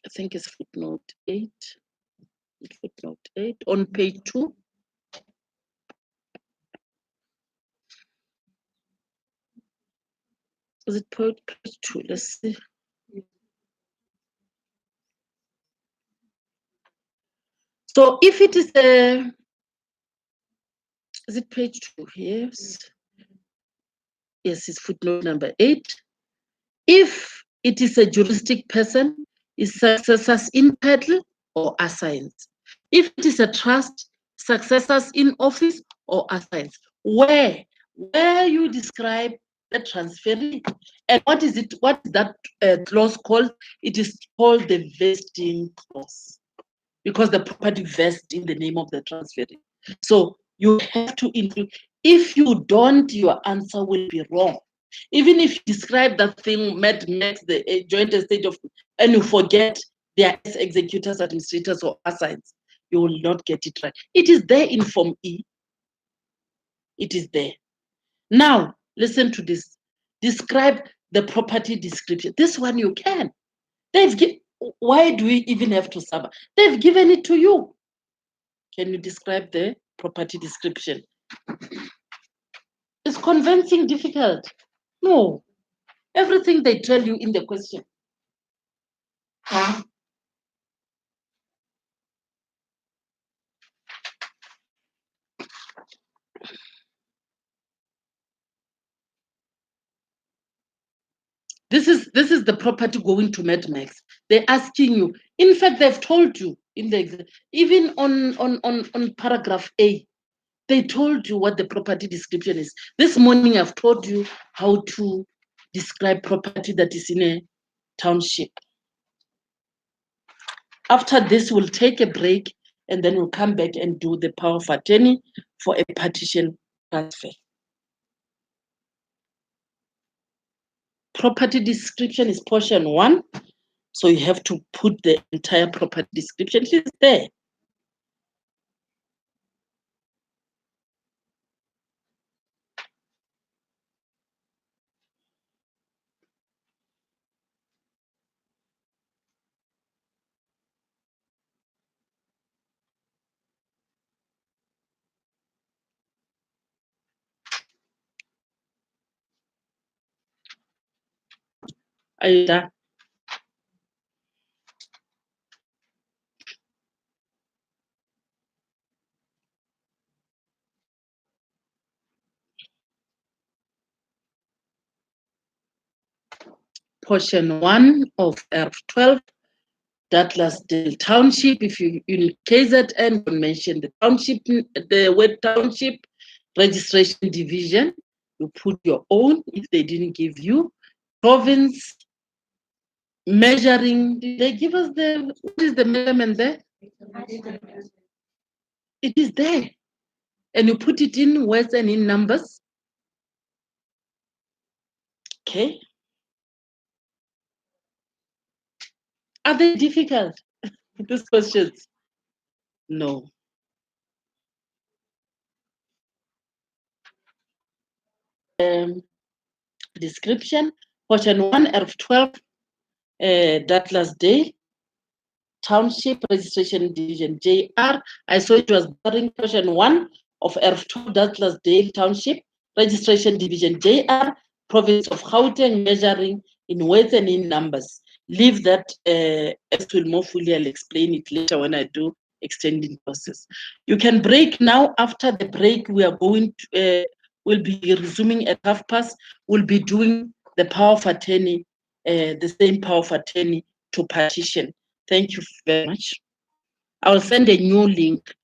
I think it's footnote 8. Footnote 8 on page 2. Is it page 2? Let's see. So if it is it page 2? Yes. Yes, it's footnote number 8. If it is a juristic person, is successors in title or assigns. If it is a trust, successors in office or assigns. Where you describe the transferee. And what is it? What is that clause called? It is called the vesting clause, because the property vests in the name of the transferee. So you have to include. If you don't, your answer will be wrong. Even if you describe that thing, Mad Max, the joint estate of, and you forget there is executors, administrators, or assigns, you will not get it right. It is there in Form E. It is there. Now, listen to this. Describe the property description. This one you can. Why do we even have to suffer? They've given it to you. Can you describe the property description? Is convincing difficult? No. Everything they tell you in the question. This is the property going to Mad Max. They're asking you. In fact, they've told you in the even on paragraph A, they told you what the property description is. This morning I've told you how to describe property that is in a township. After this, we'll take a break and then we'll come back and do the power of attorney for a partition transfer. Property description is portion 1. So you have to put the entire property description. It is there. Are you done? Portion 1 of ERF12, Douglasdale Township. If you in KZN, you mention the township, the word township, registration division, you put your own if they didn't give you. Province, measuring, did they give us what is the measurement there? It is there. And you put it in words and in numbers. Okay. Are they difficult? These questions? No. Description, portion 1, ERF12, Douglasdale Township, registration division, JR. I saw it was during portion 1 of ERF2, Douglasdale Township, Registration Division, JR, Province of Gauteng, measuring in words and in numbers. Leave that as will more fully, I'll explain it later when I do extending process. You can break now. After the break, we are going to, we'll be resuming at 12:30. We'll be doing the power of attorney, the same power of attorney to partition. Thank you very much. I'll send a new link